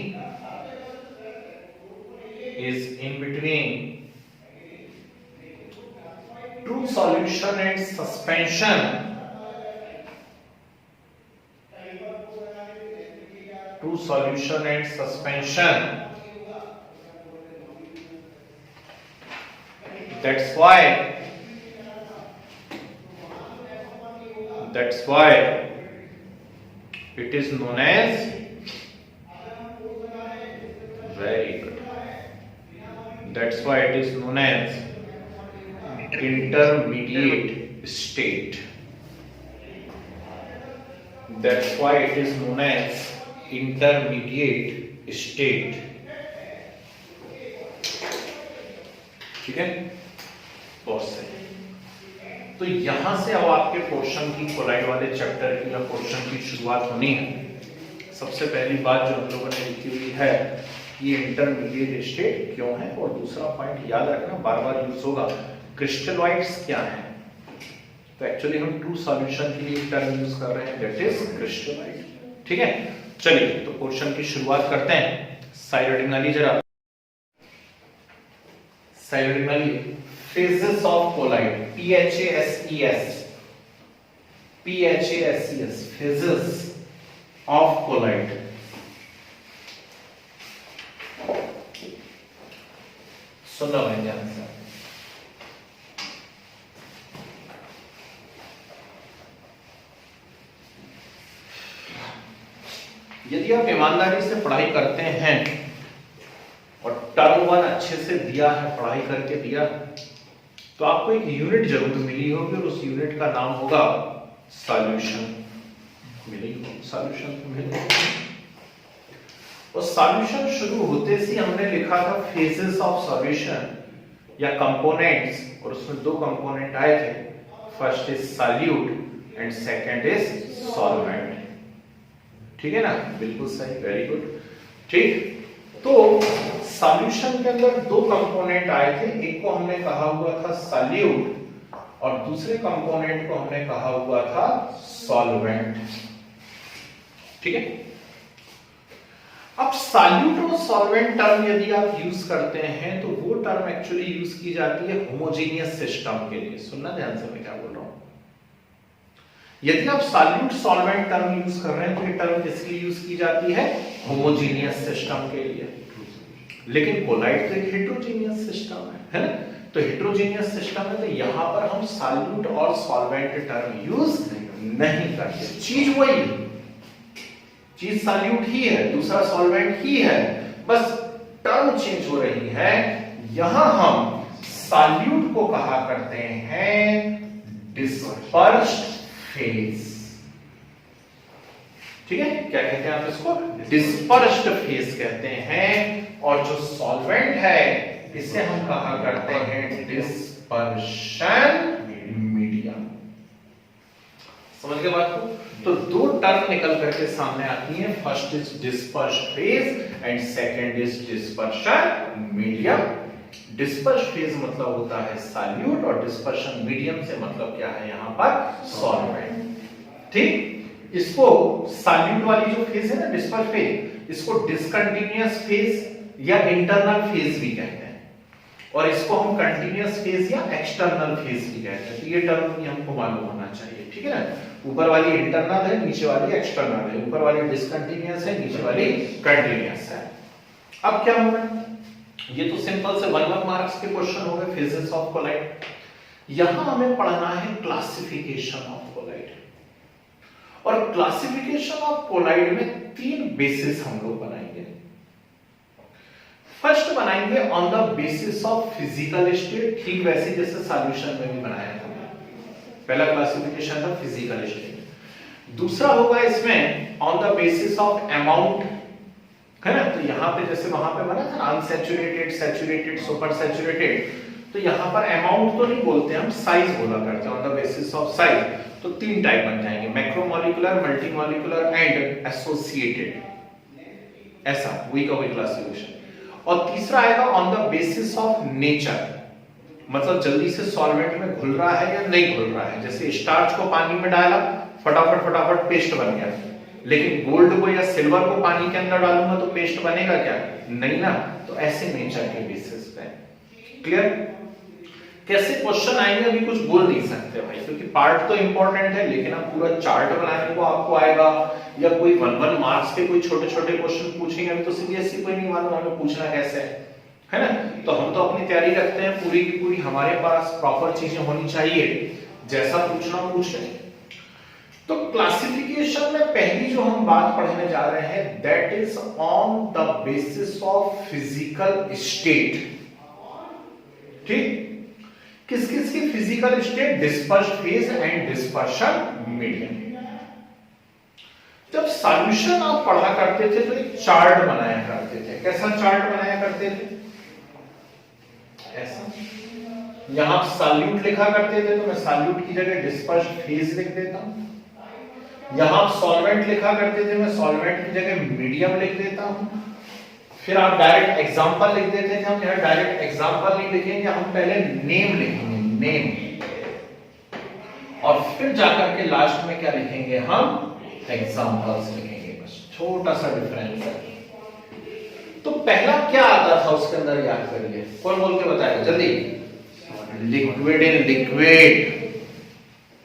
true solution and suspension, true solution and suspension, that's why it is known as, very good, that's why it is known as intermediate state, that's why it is known as intermediate state, ठीक है, बहुत सही। तो यहां से अब आपके क्वेश्चन की, कोलाइड वाले चैप्टर की या क्वेश्चन की शुरुआत होनी है। सबसे पहली बात जो हम लोगों ने लिखी हुई है, ये इंटरमीडिएट स्टेट क्यों है, और दूसरा पॉइंट याद रखना, बार बार यूज होगा, क्रिस्टलॉइड्स क्या है। तो एक्चुअली हम ट्रू सॉल्यूशन के लिए टर्म यूज कर रहे हैं, दैट इज क्रिस्टलॉइड, ठीक है। चलिए, तो क्वेश्चन की शुरुआत करते हैं। साइरोडिनली जरा, साइरोडिनली phases of colloid, PHASES, PHASES, phases of colloid। सुनो ध्यान से, यदि आप ईमानदारी से पढ़ाई करते हैं और टर्म 1 अच्छे से दिया है, पढ़ाई करके दिया, तो आपको एक यूनिट जरूर मिली होगी और उस यूनिट का नाम होगा सॉल्यूशन। मिलेगी सॉल्यूशन तो मिलेगी। और सॉल्यूशन शुरू होते से हमने लिखा था फेजेस ऑफ सॉल्यूशन या कंपोनेंट्स, और उसमें 2 कंपोनेंट आए थे, first is solute and second is solvent. ठीक है ना, बिल्कुल सही, वेरी गुड। ठीक, तो सॉल्यूशन के अंदर 2 कंपोनेंट आए थे, एक को हमने कहा हुआ था सॉल्यूट और दूसरे कंपोनेंट को हमने कहा हुआ था सॉल्वेंट। ठीक है, अब सॉल्यूट और सॉल्वेंट टर्म यदि आप यूज करते हैं तो वो टर्म एक्चुअली यूज की जाती है होमोजेनियस सिस्टम के लिए। सुनना ध्यान से मैं क्या बोल रहा हूं। यदि आप सॉल्यूट सॉल्वेंट टर्म यूज कर रहे हैं तो ये टर्म किस लिए यूज की जाती है? होमोजेनियस सिस्टम के लिए। लेकिन कोलाइड तो एक हेटेरोजेनियस सिस्टम है ना? तो हेटेरोजेनियस सिस्टम है तो यहां पर हम सॉल्यूट और सॉल्वेंट टर्म यूज नहीं करते। चीज वही है, चीज सॉल्यूट ही है, दूसरा सॉल्वेंट ही है, बस टर्म चेंज हो रही है। यहां हम सॉल्यूट को कहा करते हैं डिस्पर्स्ड फेज। ठीक है, क्या कहते हैं आप इसको? डिस्पर्स्ड फेज कहते हैं। और जो सॉल्वेंट है इसे हम कहा करते हैं डिस्पर्शन मीडियम। समझ गए बात को? तो 2 टर्म निकल करके सामने आती हैं, first is dispersed phase and second is dispersion medium. Dispersed phase मतलब होता है सॉल्यूट और डिस्पर्शन मीडियम से मतलब क्या है यहां पर? सॉल्वेंट। ठीक, इसको सॉल्यूट वाली जो फेज है ना, डिस्पर्स्ड फेज, इसको डिसकंटीन्यूअस फेज या इंटरनल फेज भी कहते हैं, और इसको हम कंटीन्यूअस फेज या एक्सटर्नल फेज भी कहते हैं। तो ये टर्म भी हमको मालूम होना चाहिए। ठीक है ना, ऊपर वाली इंटरनल है, नीचे वाली एक्सटर्नल है, ऊपर वाली डिसकंटीन्यूअस है, नीचे वाली कंटीन्यूअस है। अब क्या होगा? ये तो सिंपल से 1 मार्क्स के क्वेश्चन हो गए फेजेस ऑफ कोलाइड। यहां हमें पढ़ना है क्लासिफिकेशन ऑफ कोलाइड, और क्लासिफिकेशन ऑफ कोलाइड में 3 बेसिस हम लोग बनाएंगे। फर्स्ट बनाएंगे on the basis of physical state, ठीक वैसे जैसे सॉल्यूशन में भी बनाया था। पहला क्लासिफिकेशन था फिजिकल स्टेट। दूसरा होगा इसमें on the basis of amount, है ना? तो यहां पे जैसे वहां पे बना था अनसैचुरेटेड, सैचुरेटेड, सुपर सैचुरेटेड, तो यहां पर अमाउंट तो नहीं बोलते हम, साइज बोला करते हैं, on the basis of size. तो 3 टाइप बन जाएंगे, मैक्रोमोलिकुलर, मल्टीमोलिकुलर एंड एसोसिएटेड। ऐसा वही का वही क्लासिफिकेशन। और तीसरा आएगा on the basis of nature, मतलब जल्दी से सॉल्वेंट में घुल रहा है या नहीं घुल रहा है। जैसे स्टार्च को पानी में डाला, फटाफट पेस्ट बन गया, लेकिन गोल्ड को या सिल्वर को पानी के अंदर डालूंगा तो पेस्ट बनेगा क्या? नहीं ना। तो ऐसे नेचर के बेसिस पे। क्लियर? कैसे क्वेश्चन आएंगे अभी कुछ बोल नहीं सकते भाई, क्योंकि पार्ट तो इंपॉर्टेंट है, लेकिन अब पूरा चार्ट बनाने को आपको आएगा या कोई 1 मार्क्स के कोई छोटे-छोटे क्वेश्चन पूछेंगे, अभी तो सीबीएसई को ही नहीं मालूम हमें पूछना कैसे है ना? तो हम तो अपनी तैयारी रखते हैं पूरी की पूरी, हमारे पास प्रॉपर चीजें होनी चाहिए, जैसा पूछना पूछ लें। तो क्लासिफिकेशन में पहली जो हम बात पढ़ने जा रहे हैं, that is on the basis of physical state. ठीक, किस किस की physical state? Dispersed phase and dispersion medium. जब सॉल्यूशन आप पढ़ा करते थे तो एक चार्ट बनाया करते थे। कैसा चार्ट बनाया करते थे? ऐसा। यहां सॉल्यूट लिखा करते थे तो मैं सॉल्यूट की जगह डिस्पर्स्ड फेज लिख देता हूं। यहां सॉल्वेंट लिखा करते थे, मैं सॉल्वेंट की जगह मीडियम लिख देता हूं। फिर आप डायरेक्ट एग्जांपल लिख देते थे, हम यहां डायरेक्ट एग्जांपल नहीं लिखेंगे, हम पहले नेम लिखेंगे, नेम, और फिर जाकर के लास्ट में क्या लिखेंगे? हम एग्जांपल्स लिखेंगे। बस छोटा सा डिफरेंस है। तो पहला क्या आता था उसके अंदर, याद करिए, कौन बोल के बताएगा जल्दी? लिक्विड इन लिक्विड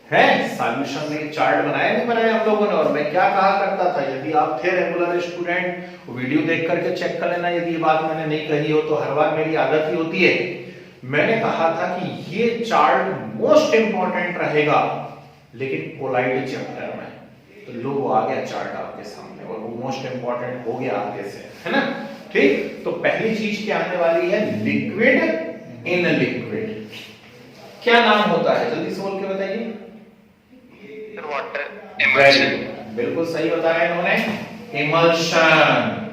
है। सॉल्यूशन में चार्ट बनाया नहीं बनाया हम लोगों ने? और मैं क्या कहा करता था, यदि आप थे रेगुलर स्टूडेंट, वीडियो देख करके चेक कर लेना, यदि ये बात मैंने नहीं कही हो तो हर बार मेरी आदत ही होती है। मैंने कहा था कि ये चार्ट मोस्ट इंपॉर्टेंट रहेगा, लेकिन कोलाइड चैप्टर में। तो लो आ गया चार्ट आपके सामने और वो मोस्ट इंपॉर्टेंट हो गया आगे से, है ना। ठीक, तो पहली चीज क्या आने वाली है, लिक्विड इन लिक्विड। क्या नाम होता है, जल्दी से बोल के बताइए। Water emulsion. बिल्कुल सही बताया इन्होंने, इमल्शन।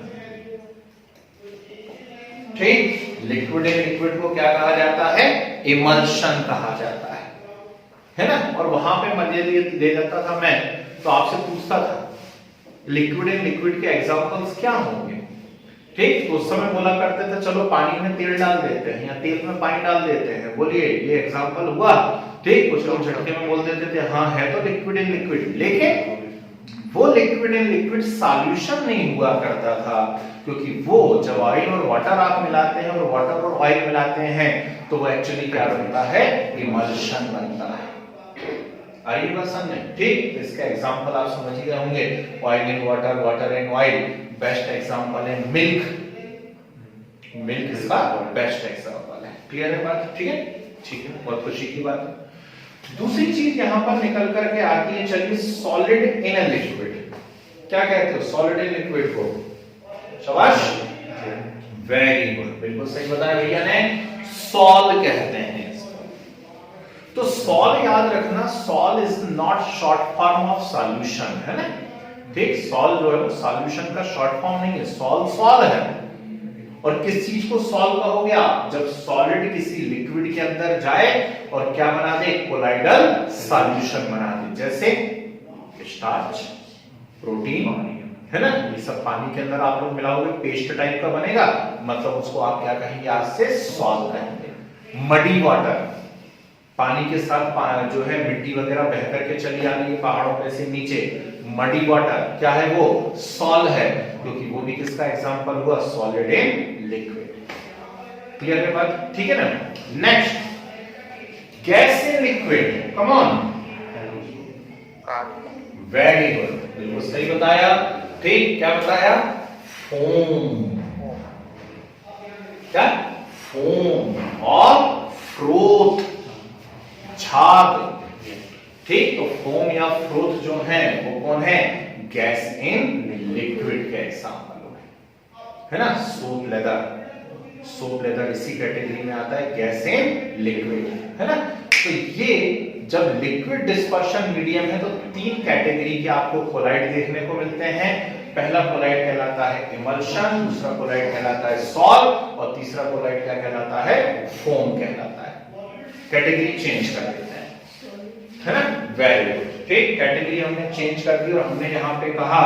ठीक, लिक्विड इन लिक्विड को क्या कहा जाता है, इमल्शन कहा जाता है ना। और वहां पे मजे ले लेता था मैं, तो आपसे पूछता था लिक्विड इन लिक्विड के एग्जांपल्स क्या होंगे। ठीक, तो उस समय बोला करते थे चलो पानी में तेल डाल देते हैं या तेल में पानी डाल देते हैं, बोलिए ये एग्जांपल हुआ। ठीक, कुछ लोग झटके में बोल देते थे हाँ है तो लिक्विड इन लिक्विड, लेकिन वो लिक्विड इन लिक्विड सॉल्यूशन नहीं हुआ करता था, क्योंकि वो जब ऑयल और वाटर आप मिलाते हैं और वाटर और ऑयल मिलाते हैं तो वो एक्चुअली क्या बनता है, इमल्शन बनता है। आई बात समझे। ठीक, इसका एग्जांपल आप समझ गए होंगे, oil in water, water in oil. Best example है मिल्क, मिल्क इसका बेस्ट एग्जांपल है। क्लियर है बात, ठीक है, ठीक है, बहुत खुशी की बात है। दूसरी चीज यहां पर निकल करके आती है, चलिए सॉलिड इन अ लिक्विड। क्या कहते हो सॉलिड इन लिक्विड को, शाबाश, वेरी गुड, बिल्कुल सही बताया भैया ने, सॉल कहते हैं इसको। तो सॉल याद रखना, sol is not short form of solution, है ना। ठीक, सॉल जो है वो सॉल्यूशन का शॉर्ट फॉर्म नहीं है, सॉल सॉल है। और किस चीज को सॉल्व कहोगे आप, जब सॉलिड किसी लिक्विड के अंदर जाए और क्या बना दे, कोलाइडल सॉल्यूशन बना दे, जैसे स्टार्च, प्रोटीन, है ना, ये सब पानी के अंदर आप लोग मिलाओगे पेस्ट टाइप का बनेगा, मतलब उसको आप क्या कहेंगे, आज से सॉल्व कहेंगे। मडी वाटर, पानी के साथ जो है मिट्टी वगैरह बह करके चली आ रही है पहाड़ों पे से नीचे, मडी वाटर क्या है, वो सॉल है, क्योंकि वो भी किसका एग्जांपल हुआ, सॉलिड इन लिक्विड। क्लियर है बात, ठीक है ना। Next, gas in liquid, come on, very good, बिल्कुल सही बताया। ठीक, क्या बताया, फोम, क्या, फोम और फ्रोथ, झाग। ठीक, तो फोम या फ्रोथ जो है वो कौन है, गैस इन लिक्विड के एग्जांपल है ना। सोप लेदर, सोप लेदर इसी कैटेगरी में आता है, गैस इन लिक्विड, है ना। तो ये जब लिक्विड डिस्पर्शन मीडियम है तो तीन कैटेगरी के आपको कोलाइड देखने को मिलते हैं। पहला कोलाइड कहलाता है इमल्शन, दूसरा कोलाइड कहलाता है सॉल और तीसरा कोलाइड क्या कहलाता है, फोम कहलाता है। कैटेगरी चेंज कर देते हैं, है ना, वेरी गुड। ठीक, कैटेगरी हमने चेंज कर दी और हमने यहां पे कहा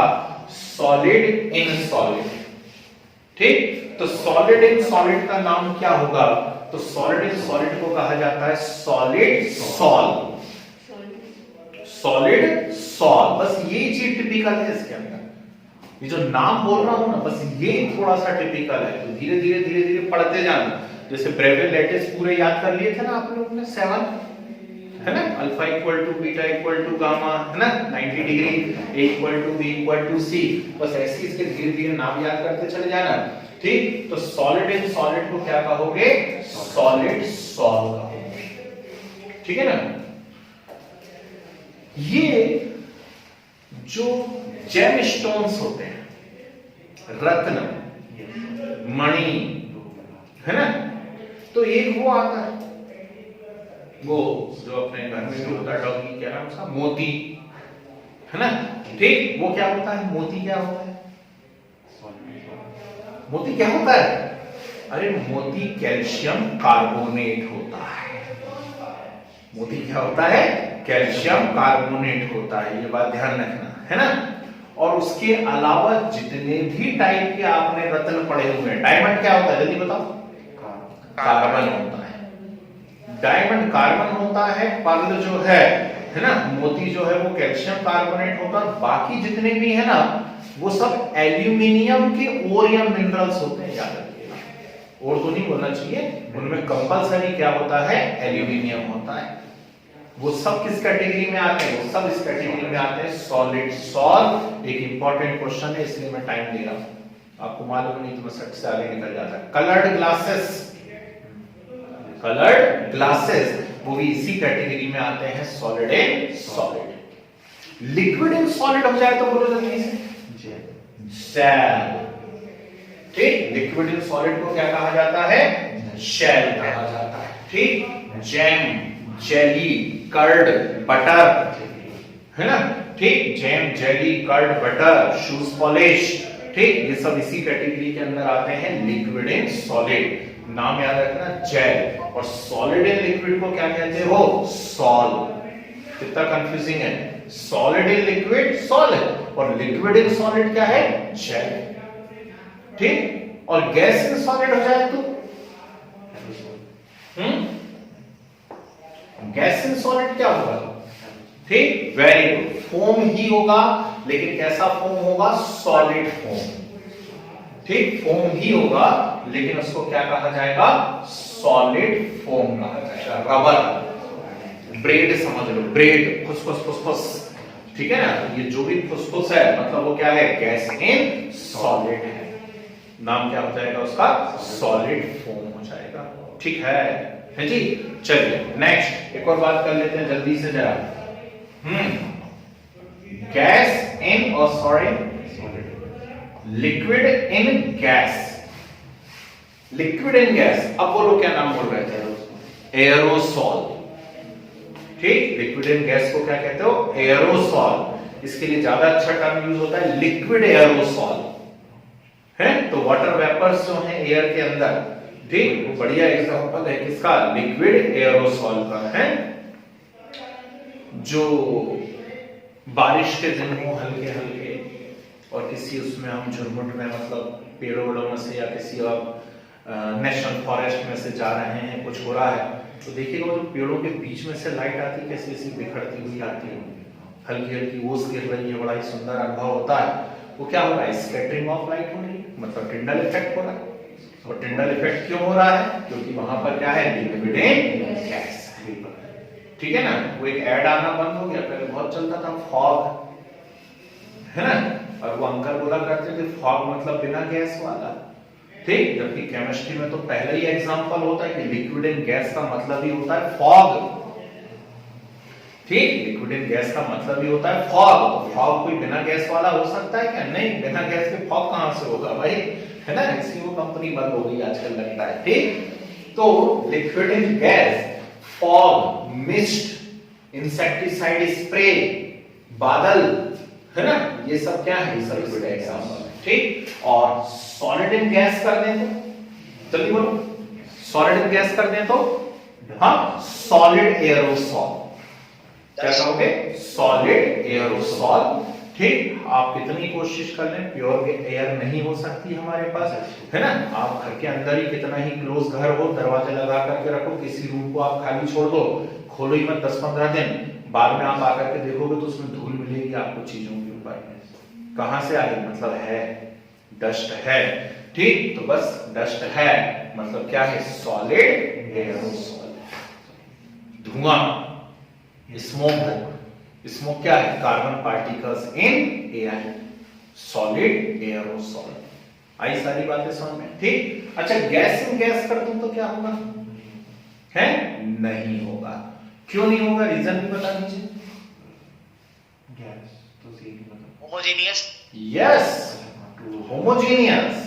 सॉलिड इन सॉलिड। ठीक, तो सॉलिड इन सॉलिड का नाम क्या होगा, तो सॉलिड इन सॉलिड को कहा जाता है सॉलिड सॉल, सॉलिड सॉल। बस यही चीज टिपिकल है इसके अंदर, ये जो नाम बोल रहा हूं ना, बस ये थोड़ा सा टिपिकल है, तो धीरे धीरे धीरे धीरे पढ़ते जाना। जैसे ब्रेवियर लैटिस पूरे याद कर लिए थे ना आप लोगों ने, 7, है ना, alpha equal to beta equal to gamma, है ना, 90 degree, A equal to B equal to C, बस ऐसे इसके धीरे धीरे नाम याद करते चले जाना। ठीक, तो सॉलिड इन सॉलिड को क्या कहोगे, सॉलिड सॉल कहोगे, ठीक है ना। ये जो जेम स्टोन्स होते हैं, रत्न, मणि, है ना, तो एक वो आता है, वो जो अपने घर में भी होता है, डॉगी, क्या नाम उसका, मोती, है ना। ठीक, वो क्या होता है, मोती क्या होता है, मोती क्या होता है, अरे मोती कैल्शियम कार्बोनेट होता है। मोती क्या होता है, कैल्शियम कार्बोनेट होता है, ये बात ध्यान रखना, है ना। और उसके अलावा जितने भी टाइप के आपने रत्न पढ़े हुए हैं, डायमंड क्या होता है, जल्दी बताओ, कार्बन होता है, डायमंड कार्बन होता है, पर्ल जो है ना, मोती जो है वो कैल्शियम कार्बोनेट होता है, बाकी जितने भी है ना वो सब एल्यूमिनियम के ओर या मिनरल्स होते हैं, याद रखिएगा, और तो नहीं बोलना चाहिए, उनमें कंपलसरी क्या होता है, एल्यूमिनियम होता है। वो सब किस कैटेगरी में आते हैं, वो सब इस कैटेगरी में आते हैं, सॉलिड सॉल। एक इंपॉर्टेंट क्वेश्चन है इसलिए मैं टाइम दे रहा हूं, आपको मालूम नहीं तो मैं सट से आगे निकल जाता। कलर्ड ग्लासेस, कलर्ड ग्लासेस वो भी इसी कैटेगरी में आते हैं, solid and solid. Liquid in solid हो जाए तो बोलो जल्दी से, शेल। ठीक, लिक्विड इन सॉलिड को क्या कहा जाता है? शेल कहा जाता है। ठीक, जैम, जेली, कर्ड, बटर, है ना? ठीक, jam, jelly, curd, butter, shoes polish, ठीक, ये सब इसी कैटेगरी के अंदर आते हैं, लिक्विड इन सॉलिड। नाम याद रखना, जेल। और सॉलिड इन लिक्विड को क्या कहते हो? सॉल। कितना कंफ्यूजिंग है, सॉलिड इन लिक्विड सॉलिड, और लिक्विड इन सॉलिड क्या है? जेल। ठीक, और गैस इन सॉलिड हो जाए तो गैस इन सॉलिड क्या होगा? ठीक, वेरी गुड, फोम ही होगा, लेकिन कैसा फोम होगा? Solid foam. ठीक, फोम ही होगा, लेकिन उसको क्या कहा जाएगा? सॉलिड फोम कहा जाएगा। रबर, ब्रेड समझ लो, ब्रेड, फुसफुस फुसफुस, ठीक है ना? ये जो भी फुसफुस है मतलब वो क्या है? गैस इन सॉलिड है। नाम क्या हो जाएगा उसका? सॉलिड फोम हो जाएगा। ठीक है जी। चलिए नेक्स्ट एक और बात कर लेते हैं जल्दी से जरा। गैस इन, और sorry, liquid in gas, liquid in gas. अब बोलो क्या नाम बोल रहे थे? एरोसॉल। ठीक, लिक्विड इन गैस को क्या कहते हो? एरोसॉल। इसके लिए ज्यादा अच्छा टर्म यूज होता है लिक्विड एरोसॉल, है? तो वाटर वेपर्स जो है एयर के अंदर, ठीक, वो बढ़िया एग्जांपल है किसका? लिक्विड एरोसॉल का, है? जो बारिश के दिन हो हल्के हल्के, और किसी उसमें हम झुरमुट में मतलब पेड़ों वेड़ों में से या किसी नेशनल फॉरेस्ट में से जा रहे हैं, कुछ हो रहा है, तो देखिएगा जो पेड़ों के बीच में से लाइट आती है कैसी ऐसी बिखरती हुई आती है, हल्की हल्की ओस गिर रही है, बड़ा ही सुंदर अनुभव होता है। वो क्या हो रहा है? स्कैटरिंग ऑफ लाइट हो रही है, मतलब टिंडल इफेक्ट हो रहा है। और टिंडल इफेक्ट क्यों हो रहा है? क्योंकि वहां पर क्या है? Liquid in gas. ठीक है ना? वो एक ऐड आना बंद हो गया, पहले बहुत चलता था फॉग, है ना? और वो अंकल बोला करते थे फॉग मतलब बिना गैस वाला। ठीक, जबकि केमिस्ट्री में तो पहले ही एग्जांपल होता है कि लिक्विड इन गैस का मतलब ही होता है फॉग। ठीक, लिक्विड इन गैस का मतलब ही होता है फॉग। फॉग कोई बिना गैस वाला हो सकता है क्या? नहीं, बिना गैस के फॉग कहां से होगा भाई, है ना? इसकी वो कंपनी बंद हो गई आजकल लगता है। ठीक, तो liquid in gas, fog, mist, insecticide spray, बादल, है ना? ये सब क्या है? ये सब लिक्विड एग्जांपल है। ठीक, और सॉलिड इन गैस कर दें तो जल्दी बोलो, सॉलिड इन गैस कर दें तो हाँ, सॉलिड एरोसॉल। क्या कहोगे? Solid aerosol. ठीक, आप कितनी कोशिश कर लें प्योर एयर नहीं हो सकती हमारे पास, है ना? आप घर के अंदर ही कितना ही क्लोज घर हो, दरवाजा लगा करके रखो, किसी रूम को आप खाली छोड़ दो, खोलो ही मत 10-15 दिन, बाद में आप आकर के देखोगे तो उसमें धूल मिलेगी आपको चीजों के ऊपर। कहां से आ रही? मतलब है डस्ट है। ठीक, तो बस डस्ट है मतलब क्या है? Solid aerosol. धुआं, स्मोक, स्मोक क्या है? Carbon particles in air, solid aerosol. आई सारी बातें समझ में? ठीक, अच्छा गैस इन गैस कर दूं तो क्या होगा? है? नहीं होगा। क्यों नहीं होगा? रीजन भी बता दीजिए। गैस तो सी मतलब homogeneous. Yes, homogeneous.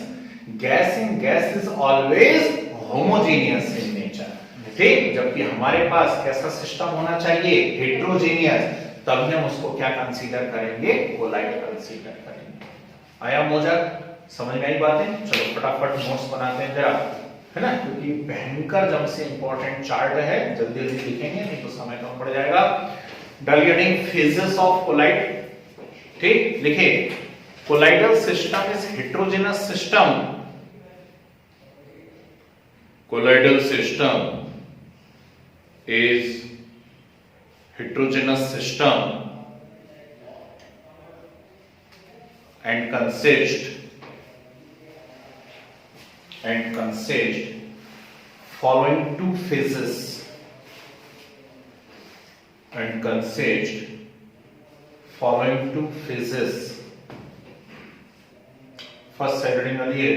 Gas in gas is always homogeneous in nature. ठीक, जबकि हमारे पास कैसा सिस्टम होना चाहिए? हेट्रोजेनियस। तभी हम उसको क्या कंसीडर करेंगे? कोलाइड कंसीडर करेंगे। आया मोजक? समझ में आई बातें? चलो फटाफट नोट्स बनाते हैं जरा, है ना? क्योंकि भयंकर जम से इंपॉर्टेंट चार्ट है, जल्दी जल्दी लिखेंगे नहीं तो समय कम पड़ जाएगा। डायलिटिंग फेजेस ऑफ कोलाइड। ठीक, लिखिए, colloidal system is heterogeneous system. Colloidal system is heterogeneous system and consist following two phases and consist following two phases. First said earlier,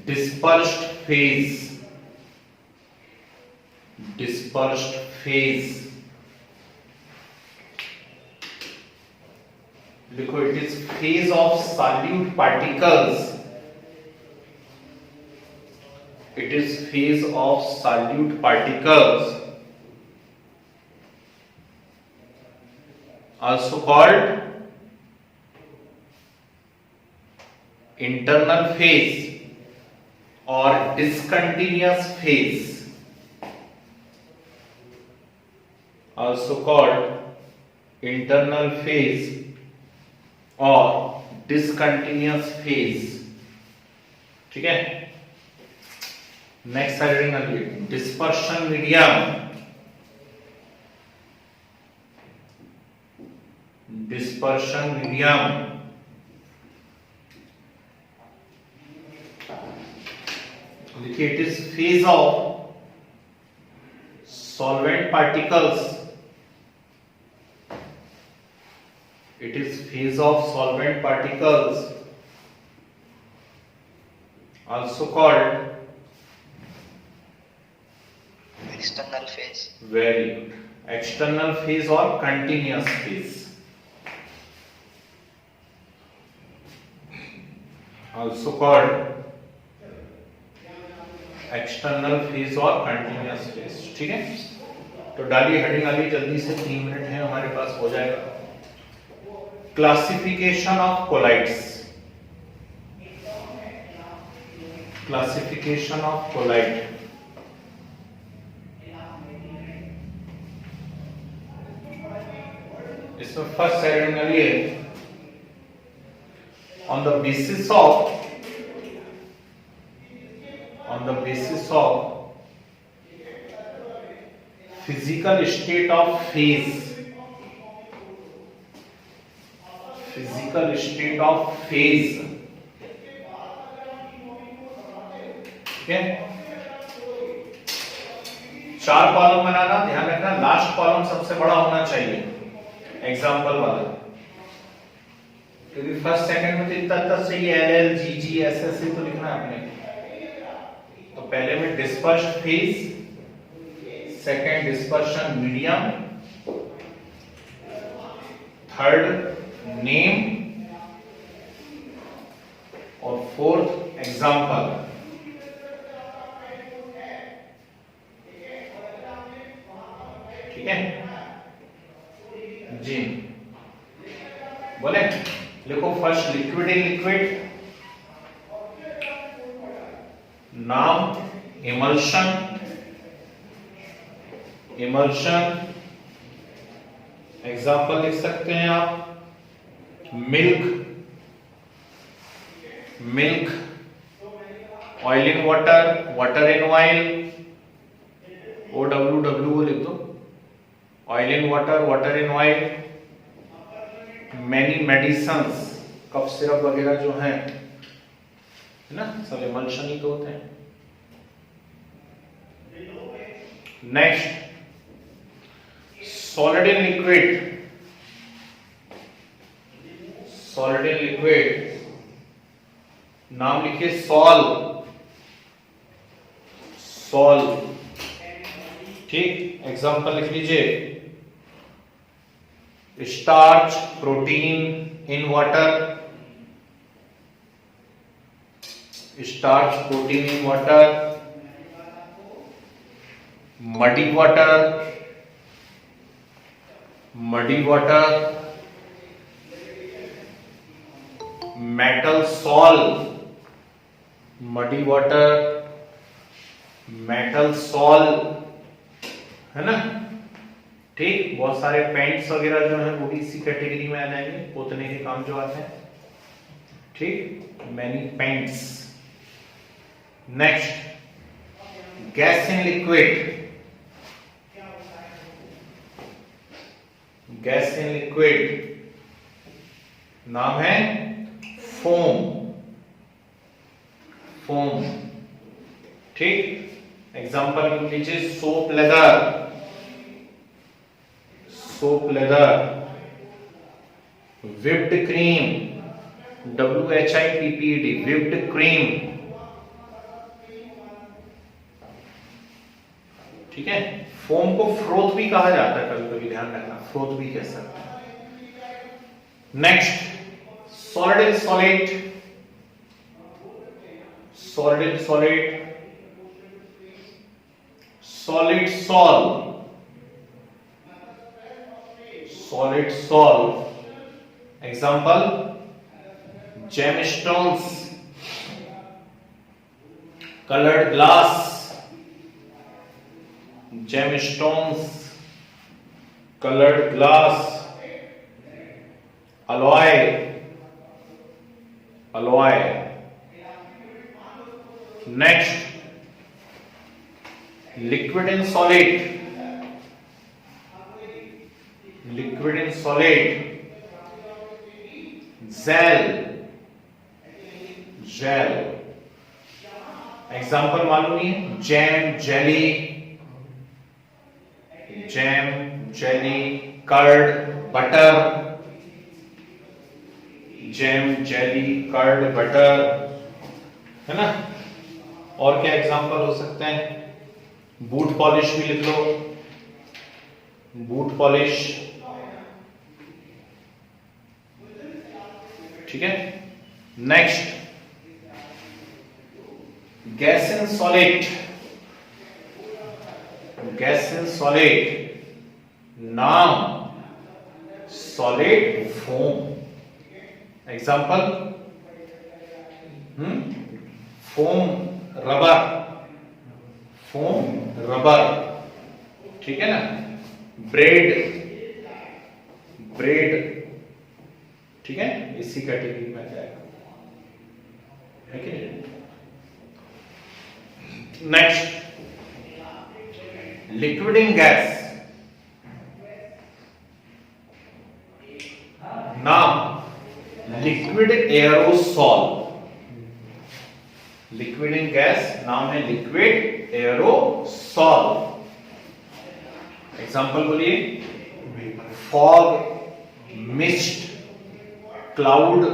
dispersed phase देखो it is phase of solute particles, it is phase of solute particles, also called internal phase or discontinuous phase, also called internal phase or discontinuous phase. ठीक है, नेक्स्ट हेडिंग आगे डिस्पर्शन मीडियम, डिस्पर्शन मीडियम देखिए it is phase of solvent particles, it is phase of solvent particles also called external phase. very good, external phase or continuous phase, also called external phase or continuous phase. ठीक है, तो डालिए हेडिंग आगे जल्दी से, 3 मिनट है हमारे पास, हो जाएगा। Classification of colloids, classification of colloid, इसमें फर्स्ट हेडिंग ये on the basis of physical state of phase, physical state of phase, ठीक है। 4 कॉलम बनाना, ध्यान रखना लास्ट कॉलम सबसे बड़ा होना चाहिए एग्जाम्पल वाला, क्योंकि फर्स्ट सेकंड में तो इतना चाहिए, L L G G S S तो लिखना है आपने। तो पहले में dispersed phase, second dispersion medium, third name और फोर्थ एग्जाम्पल। ठीक है जी, बोले लिखो फर्स्ट लिक्विड इन लिक्विड, नाम इमल्शन, इमल्शन एग्जाम्पल लिख सकते हैं आप, milk, milk, oil in water, water in oil, OWW लिख दो, oil in water, water in oil, many medicines, cough syrup वगैरह जो है ना, सब इमल्शन ही तो होते हैं। Next solid in liquid, solid in liquid नाम लिखिए सॉल, सॉल, ठीक। एग्जांपल लिख लीजिए, starch, protein in water, starch protein in water, muddy water, muddy water, metal sol, muddy water, metal sol, है ना, ठीक। बहुत सारे पेंट्स वगैरह जो हैं वो भी इसी कैटेगरी में आ जाएंगे, पोतने के काम जो आते हैं, ठीक, many paints. Next gas in liquid, gas in liquid नाम है फोम, फोम, ठीक। एग्जांपल लिख लीजिए, soap leather, soap leather, whipped cream, WHIPPED, whipped cream, ठीक है। फोम को फ्रोथ भी कहा जाता है, कभी कभी ध्यान रखना, फ्रोथ भी कह सकते हैं। Next solid and solid, solid and solid, solid sol, solid sol. Example, gemstones, colored glass, gemstones, colored glass, alloy, alloy. Next, liquid and solid, liquid and solid, gel, gel. Example मालूम नहीं है, jam, jelly, jam, jelly, curd, butter, jam, jelly, curd, butter, है ना। और क्या एग्जाम्पल हो सकते हैं? बूट पॉलिश भी लिख लो, बूट पॉलिश, ठीक है। Next, gas and solid, gas and solid, नाम solid foam. Example, foam rubber, foam rubber, ठीक है ना। ब्रेड, ब्रेड, ठीक है, इसी कैटेगरी में जाएगा, है कि नहीं। नेक्स्ट, लिक्विड इन गैस, नाम liquid aerosol, liquid in gas नाम है लिक्विड एरोसॉल। एग्जांपल बोलिए, fog, mist, cloud,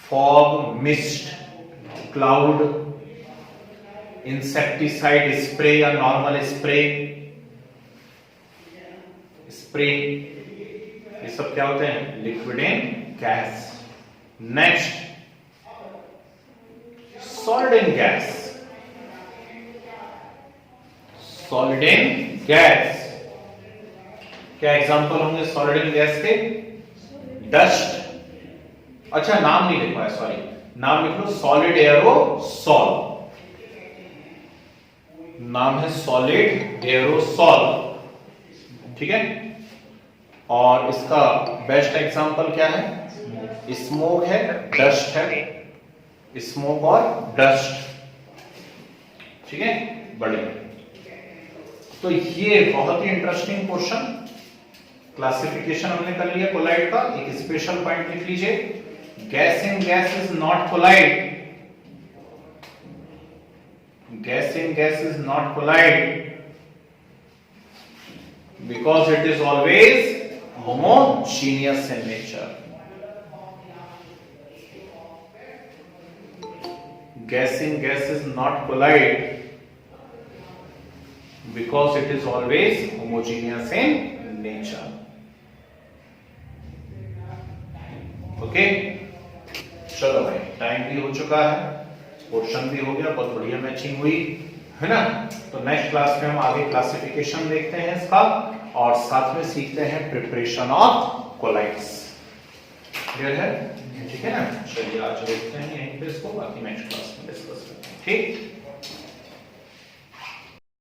fog, mist, cloud, insecticide spray या नॉर्मल स्प्रे, स्प्रे, ये सब क्या होते हैं? Liquid in gas. Next, solid in gas, solid in gas. क्या एग्जांपल होंगे सॉलिड इन गैस के? डस्ट, अच्छा नाम नहीं लिख पाया, सॉरी, नाम लिख लो, सॉलिड एरोसॉल, नाम है सॉलिड एरोसॉल, ठीक है। और इसका बेस्ट एग्जांपल क्या है? स्मोक है, डस्ट है, स्मोक और डस्ट, ठीक है, बढ़िया। तो ये बहुत ही इंटरेस्टिंग क्वेश्चन, क्लासिफिकेशन हमने कर लिया कोलाइड का। एक स्पेशल पॉइंट लिख लीजिए, gas in gas is not colloid, gas in gas is not collide because it is always homogeneous in nature. Gas in gas is not collide because it is always homogeneous in nature. Okay, चलो भाई, टाइम भी हो चुका है, क्वेश्चन भी हो गया, बहुत बढ़िया मैचिंग हुई, है ना। तो नेक्स्ट क्लास में हम आगे क्लासिफिकेशन देखते हैं इसका, और साथ में सीखते हैं प्रिपरेशन ऑफ कोलाइड्स। क्लियर है? ठीक है ना। चलिए आज देखते हैं यहीं पे इसको, बाकी नेक्स्ट क्लास में डिस्कस करते हैं, ठीक।